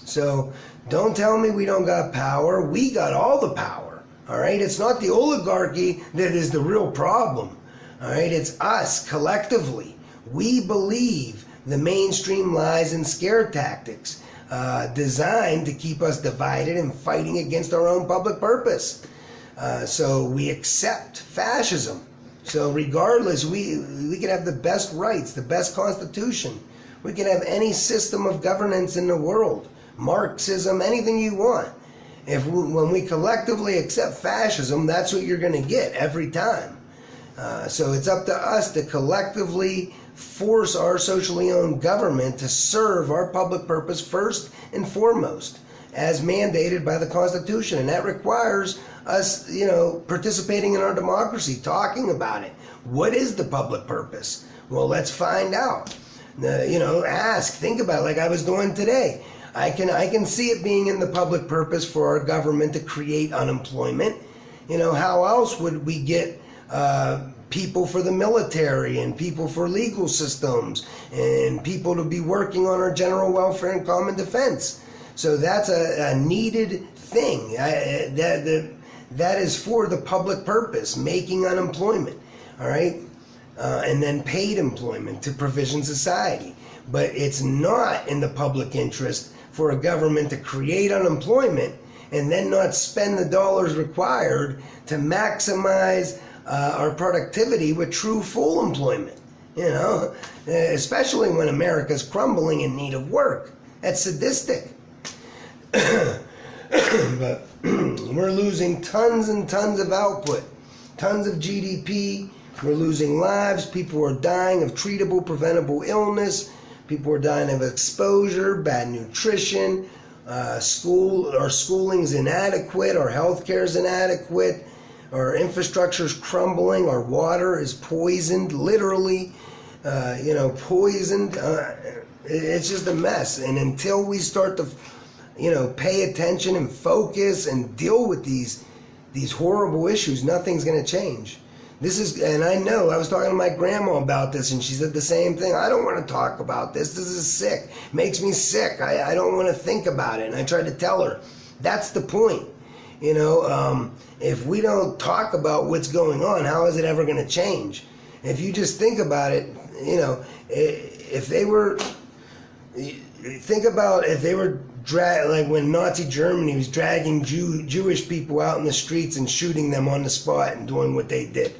So don't tell me we don't got power. We got all the power. All right? It's not the oligarchy that is the real problem. All right? It's us collectively. We believe the mainstream lies and scare tactics designed to keep us divided and fighting against our own public purpose. So we accept fascism. So regardless, we can have the best rights, the best constitution. We can have any system of governance in the world, Marxism, anything you want. When we collectively accept fascism, that's what you're going to get every time. So it's up to us to collectively force our socially owned government to serve our public purpose first and foremost, as mandated by the Constitution. And that requires us, participating in our democracy, talking about it. What is the public purpose? Well, let's find out. Ask, think about it like I was doing today. I can see it being in the public purpose for our government to create unemployment. How else would we get people for the military and people for legal systems and people to be working on our general welfare and common defense? So that's a needed thing. That is for the public purpose, making unemployment, all right? And then paid employment to provision society. But it's not in the public interest for a government to create unemployment and then not spend the dollars required to maximize our productivity with true full employment, especially when America's crumbling in need of work. That's sadistic. But we're losing tons and tons of output, tons of GDP. We're losing lives. People are dying of treatable, preventable illness. People are dying of exposure, bad nutrition. Our schooling's inadequate. Our healthcare is inadequate. Our infrastructure is crumbling. Our water is poisoned, literally, poisoned. It's just a mess. And until we start to, pay attention and focus and deal with these horrible issues, nothing's going to change. And I know, I was talking to my grandma about this, and she said the same thing. I don't want to talk about this. This is sick. Makes me sick. I don't want to think about it. And I tried to tell her, that's the point. If we don't talk about what's going on, how is it ever going to change? If you just think about it, if they were like when Nazi Germany was dragging Jewish people out in the streets and shooting them on the spot and doing what they did.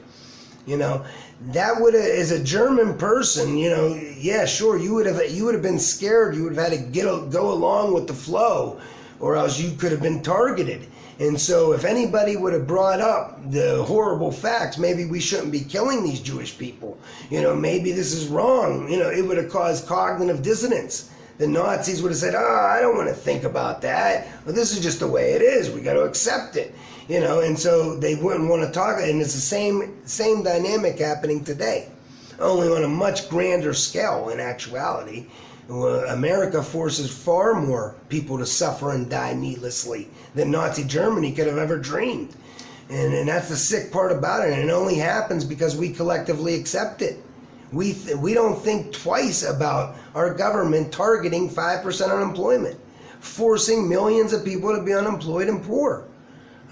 That would have, as a German person, yeah, sure, you would have been scared. You would have had to go along with the flow, or else you could have been targeted. And so if anybody would have brought up the horrible facts, maybe we shouldn't be killing these Jewish people. Maybe this is wrong. It would have caused cognitive dissonance. The Nazis would have said, I don't want to think about that. Well, this is just the way it is. We got to accept it. And so they wouldn't want to talk. And it's the same dynamic happening today, only on a much grander scale in actuality. America forces far more people to suffer and die needlessly than Nazi Germany could have ever dreamed. And that's the sick part about it. And it only happens because we collectively accept it. We don't think twice about our government targeting 5% unemployment, forcing millions of people to be unemployed and poor.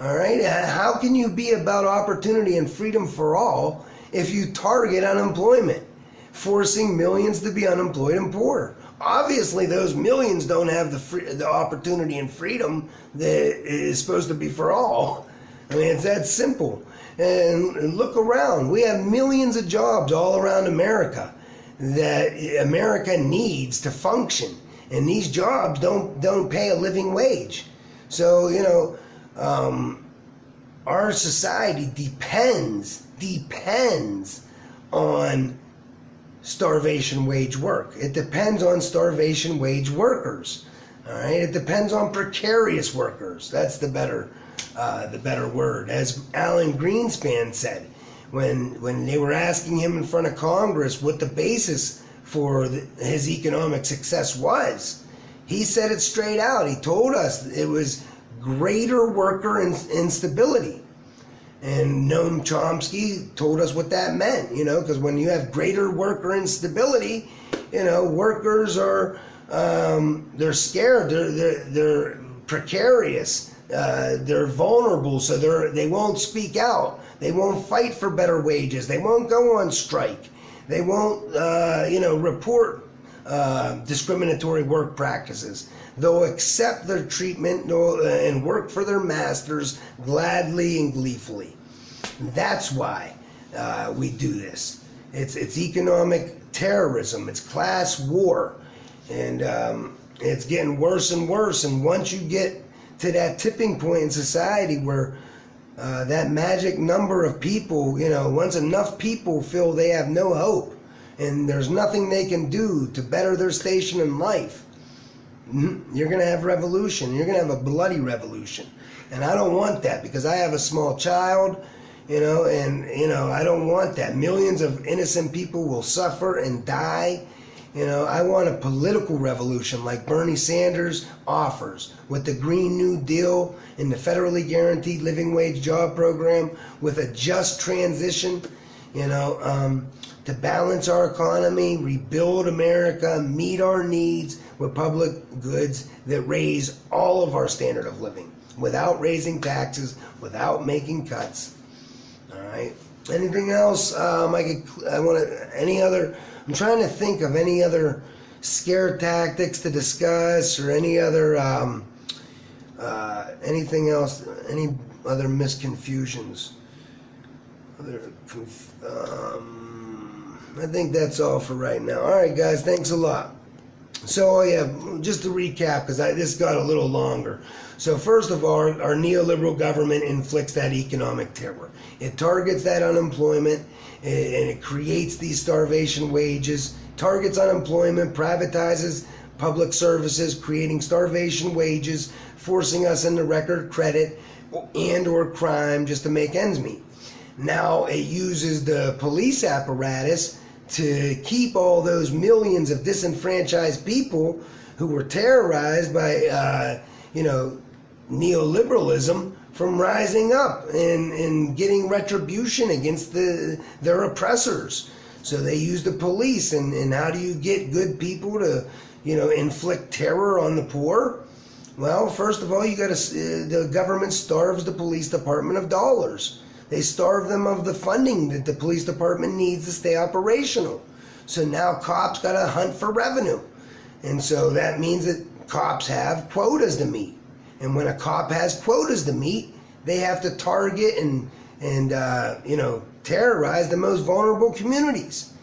All right? How can you be about opportunity and freedom for all if you target unemployment, forcing millions to be unemployed and poor? Obviously, those millions don't have the opportunity and freedom that is supposed to be for all. I mean, it's that simple. And look around. We have millions of jobs all around America that America needs to function. And these jobs don't pay a living wage. So, our society depends on starvation wage work. It depends on starvation wage workers. All right, it depends on precarious workers. That's the better word. As Alan Greenspan said, when they were asking him in front of Congress what the basis for his economic success was, he said it straight out. He told us it was greater worker instability. And Noam Chomsky told us what that meant, because when you have greater worker instability, workers are, they're scared, they're precarious, they're vulnerable, so they won't speak out, they won't fight for better wages, they won't go on strike, they won't, report discriminatory work practices. They'll accept their treatment and work for their masters gladly and gleefully. That's why we do this. It's economic terrorism. It's class war. And it's getting worse and worse. And once you get to that tipping point in society where that magic number of people, once enough people feel they have no hope and there's nothing they can do to better their station in life, you're going to have revolution. You're going to have a bloody revolution. And I don't want that, because I have a small child, and I don't want that. Millions of innocent people will suffer and die. I want a political revolution like Bernie Sanders offers, with the Green New Deal and the federally guaranteed living wage job program, with a just transition, to balance our economy, rebuild America, meet our needs with public goods that raise all of our standard of living without raising taxes, without making cuts. All right. Anything else? I'm trying to think of any other scare tactics to discuss, or any other anything else, any other misconfusions. I think that's all for right now. All right, guys, thanks a lot. So, yeah, just to recap, because this got a little longer. So, first of all, our neoliberal government inflicts that economic terror. It targets that unemployment, and it creates these starvation wages, targets unemployment, privatizes public services, creating starvation wages, forcing us into record credit and or crime just to make ends meet. Now it uses the police apparatus to keep all those millions of disenfranchised people who were terrorized by, neoliberalism from rising up and getting retribution against their oppressors. So they use the police, and how do you get good people to, inflict terror on the poor? Well, first of all, the government starves the police department of dollars. They starve them of the funding that the police department needs to stay operational. So now cops got to hunt for revenue. And so that means that cops have quotas to meet. And when a cop has quotas to meet, they have to target and terrorize the most vulnerable communities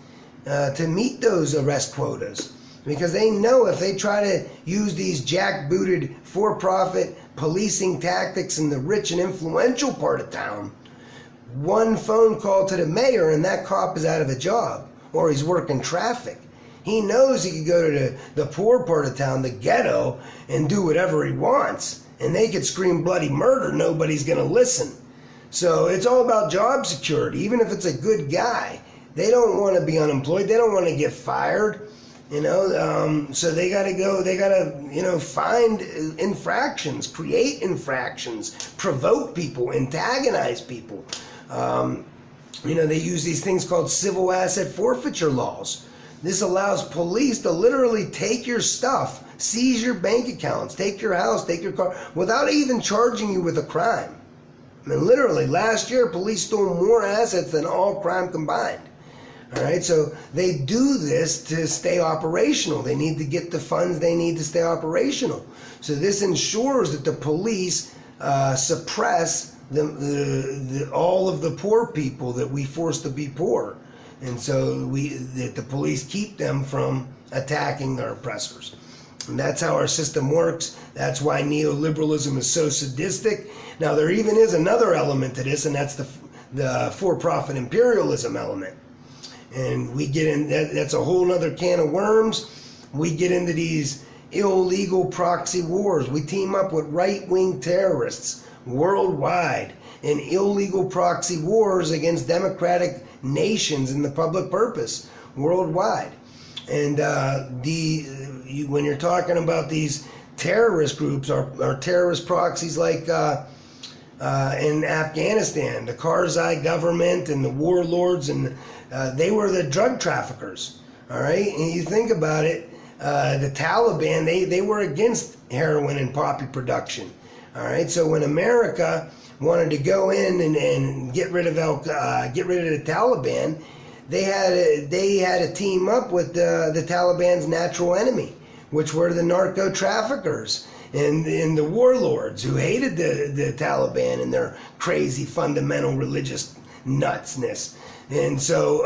to meet those arrest quotas. Because they know if they try to use these jackbooted for-profit policing tactics in the rich and influential part of town, one phone call to the mayor and that cop is out of a job, or he's working traffic. He knows he could go to the poor part of town, the ghetto, and do whatever he wants. And they could scream bloody murder, nobody's going to listen. So it's all about job security. Even if it's a good guy, they don't want to be unemployed. They don't want to get fired. So they got to find infractions, create infractions, provoke people, antagonize people. They use these things called civil asset forfeiture laws. This allows police to literally take your stuff, seize your bank accounts, take your house, take your car, without even charging you with a crime. I mean, literally, last year, police stole more assets than all crime combined. All right, so they do this to stay operational. They need to get the funds they need to stay operational. So this ensures that the police suppress all of the poor people that we force to be poor. And so that the police keep them from attacking their oppressors. And that's how our system works. That's why neoliberalism is so sadistic. Now, there even is another element to this, and that's the for-profit imperialism element. And we get in, that's a whole other can of worms. We get into these illegal proxy wars. We team up with right-wing terrorists worldwide in illegal proxy wars against democratic nations in the public purpose worldwide. And when you're talking about these terrorist groups, or terrorist proxies like in Afghanistan, the Karzai government and the warlords, and they were the drug traffickers. All right, and you think about it, the Taliban, they were against heroin and poppy production. All right, so when America wanted to go in and get rid of the Taliban, they had to team up with the Taliban's natural enemy, which were the narco traffickers and the warlords who hated the Taliban and their crazy fundamental religious nutsness. And so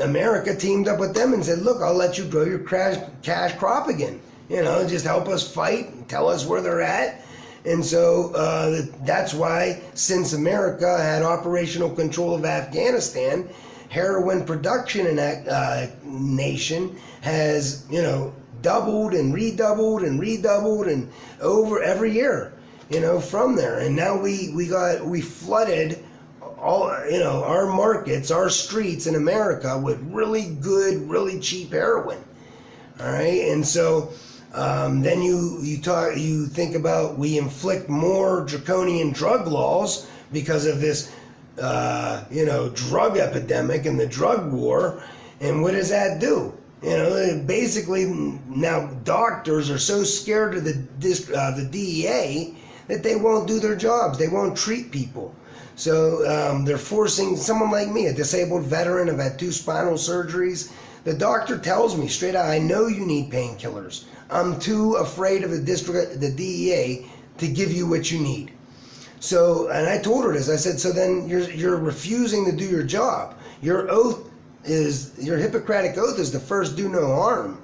America teamed up with them and said, look, I'll let you grow your cash crop again. Just help us fight, tell us where they're at. And so that's why, since America had operational control of Afghanistan, heroin production in that nation has, doubled and redoubled and over every year, from there. And now we flooded all, our markets, our streets in America with really good, really cheap heroin. All right, and so then you think about, we inflict more draconian drug laws because of this, drug epidemic and the drug war. And what does that do? Basically now doctors are so scared of the DEA that they won't do their jobs. They won't treat people. So they're forcing someone like me, a disabled veteran. I've had 2 spinal surgeries. The doctor tells me straight out, I know you need painkillers. I'm too afraid of the DEA to give you what you need. So, and I told her this. I said, so then you're refusing to do your job. Your Hippocratic oath is to first do no harm,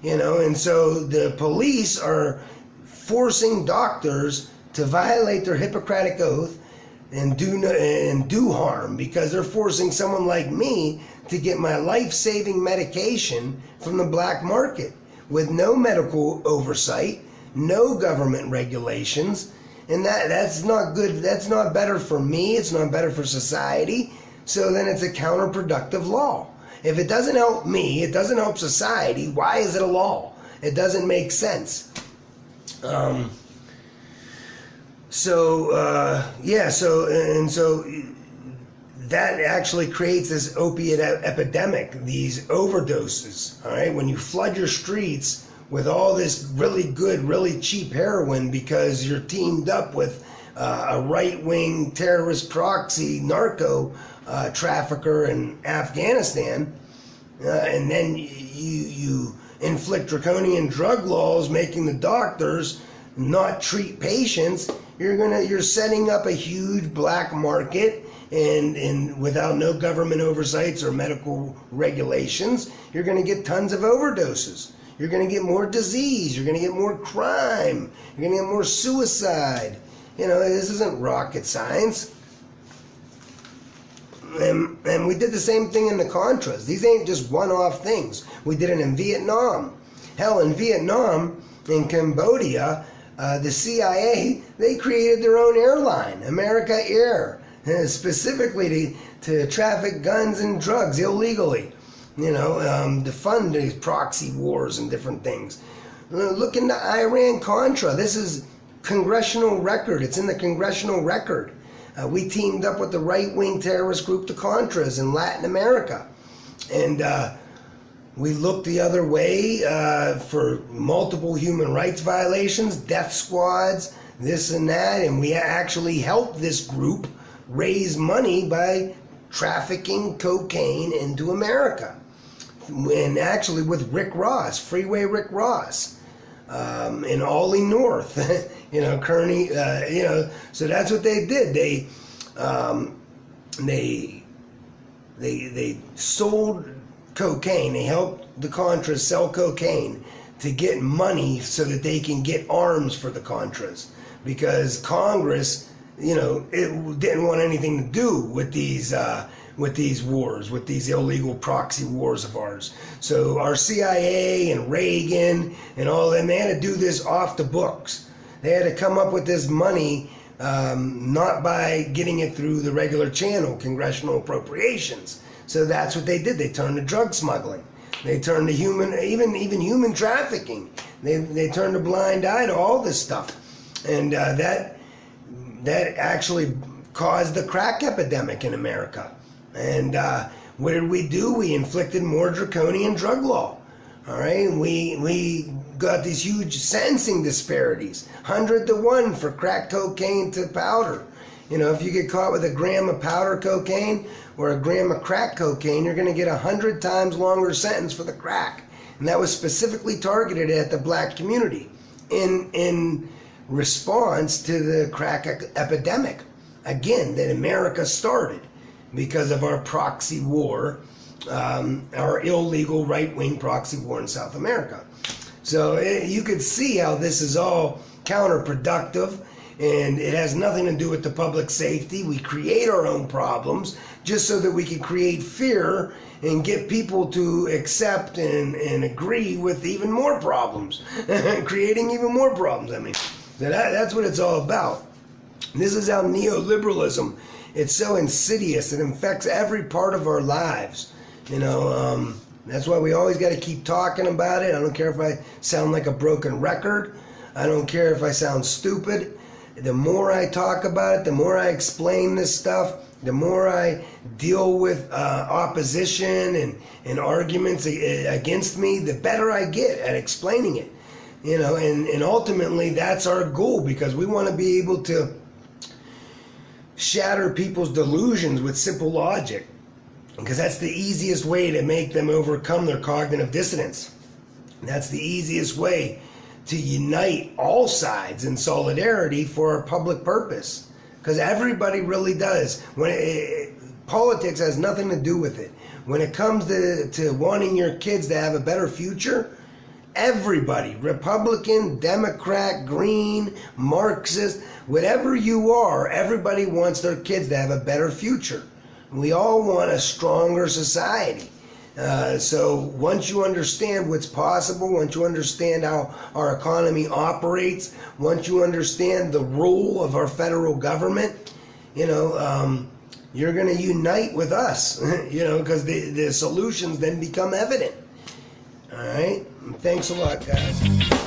and so the police are forcing doctors to violate their Hippocratic oath and do harm, because they're forcing someone like me to get my life-saving medication from the black market with no medical oversight, no government regulations, and that's not good. That's not better for me. It's not better for society. So then it's a counterproductive law. If it doesn't help me, it doesn't help society, why is it a law? It doesn't make sense. So that actually creates this opiate epidemic, these overdoses, all right? When you flood your streets with all this really good, really cheap heroin because you're teamed up with a right-wing terrorist proxy narco trafficker in Afghanistan, and then you inflict draconian drug laws making the doctors not treat patients, you're setting up a huge black market, and without no government oversights or medical regulations, you're going to get tons of overdoses. You're going to get more disease. You're going to get more crime. You're going to get more suicide. This isn't rocket science. And we did the same thing in the Contras. These ain't just one-off things. We did it in Vietnam. Hell, in Vietnam, in Cambodia, the CIA, they created their own airline, America Air, specifically to traffic guns and drugs illegally, to fund these proxy wars and different things. Look into Iran-Contra. This is congressional record. It's in the congressional record. We teamed up with the right-wing terrorist group, the Contras, in Latin America. And we looked the other way for multiple human rights violations, death squads, this and that. And we actually helped this group raise money by trafficking cocaine into America. And actually with Rick Ross, Freeway Rick Ross, in Ollie North, Kearney, so that's what they did. They sold cocaine. They helped the Contras sell cocaine to get money so that they can get arms for the Contras, because Congress, it didn't want anything to do with these wars, with these illegal proxy wars of ours. So our CIA and Reagan and all them, they had to do this off the books. They had to come up with this money, not by getting it through the regular channel, congressional appropriations. So that's what they did. They turned to drug smuggling. They turned to even human trafficking. They turned a blind eye to all this stuff, and that actually caused the crack epidemic in America. And what did we do? We inflicted more draconian drug law. All right, we got these huge sentencing disparities, 100 to 1 for crack cocaine to powder. If you get caught with a gram of powder cocaine or a gram of crack cocaine, you're going to get 100 times longer sentence for the crack. And that was specifically targeted at the black community in response to the crack epidemic, again, that America started because of our proxy war, our illegal right-wing proxy war in South America. So you could see how this is all counterproductive, and it has nothing to do with the public safety. We create our own problems just so that we can create fear and get people to accept and agree with even more problems, creating even more problems. So that's what it's all about. This is how neoliberalism, it's so insidious. It infects every part of our lives. That's why we always got to keep talking about it. I don't care if I sound like a broken record. I don't care if I sound stupid. The more I talk about it, the more I explain this stuff, the more I deal with opposition and arguments against me, the better I get at explaining it. And ultimately that's our goal, because we want to be able to shatter people's delusions with simple logic, because that's the easiest way to make them overcome their cognitive dissonance. That's the easiest way to unite all sides in solidarity for a public purpose. because everybody really does. Politics has nothing to do with it. When it comes to wanting your kids to have a better future, everybody, Republican, Democrat, Green, Marxist, whatever you are, everybody wants their kids to have a better future. We all want a stronger society. So once you understand what's possible, once you understand how our economy operates, once you understand the role of our federal government, you're going to unite with us, because the solutions then become evident. All right? Thanks a lot, guys.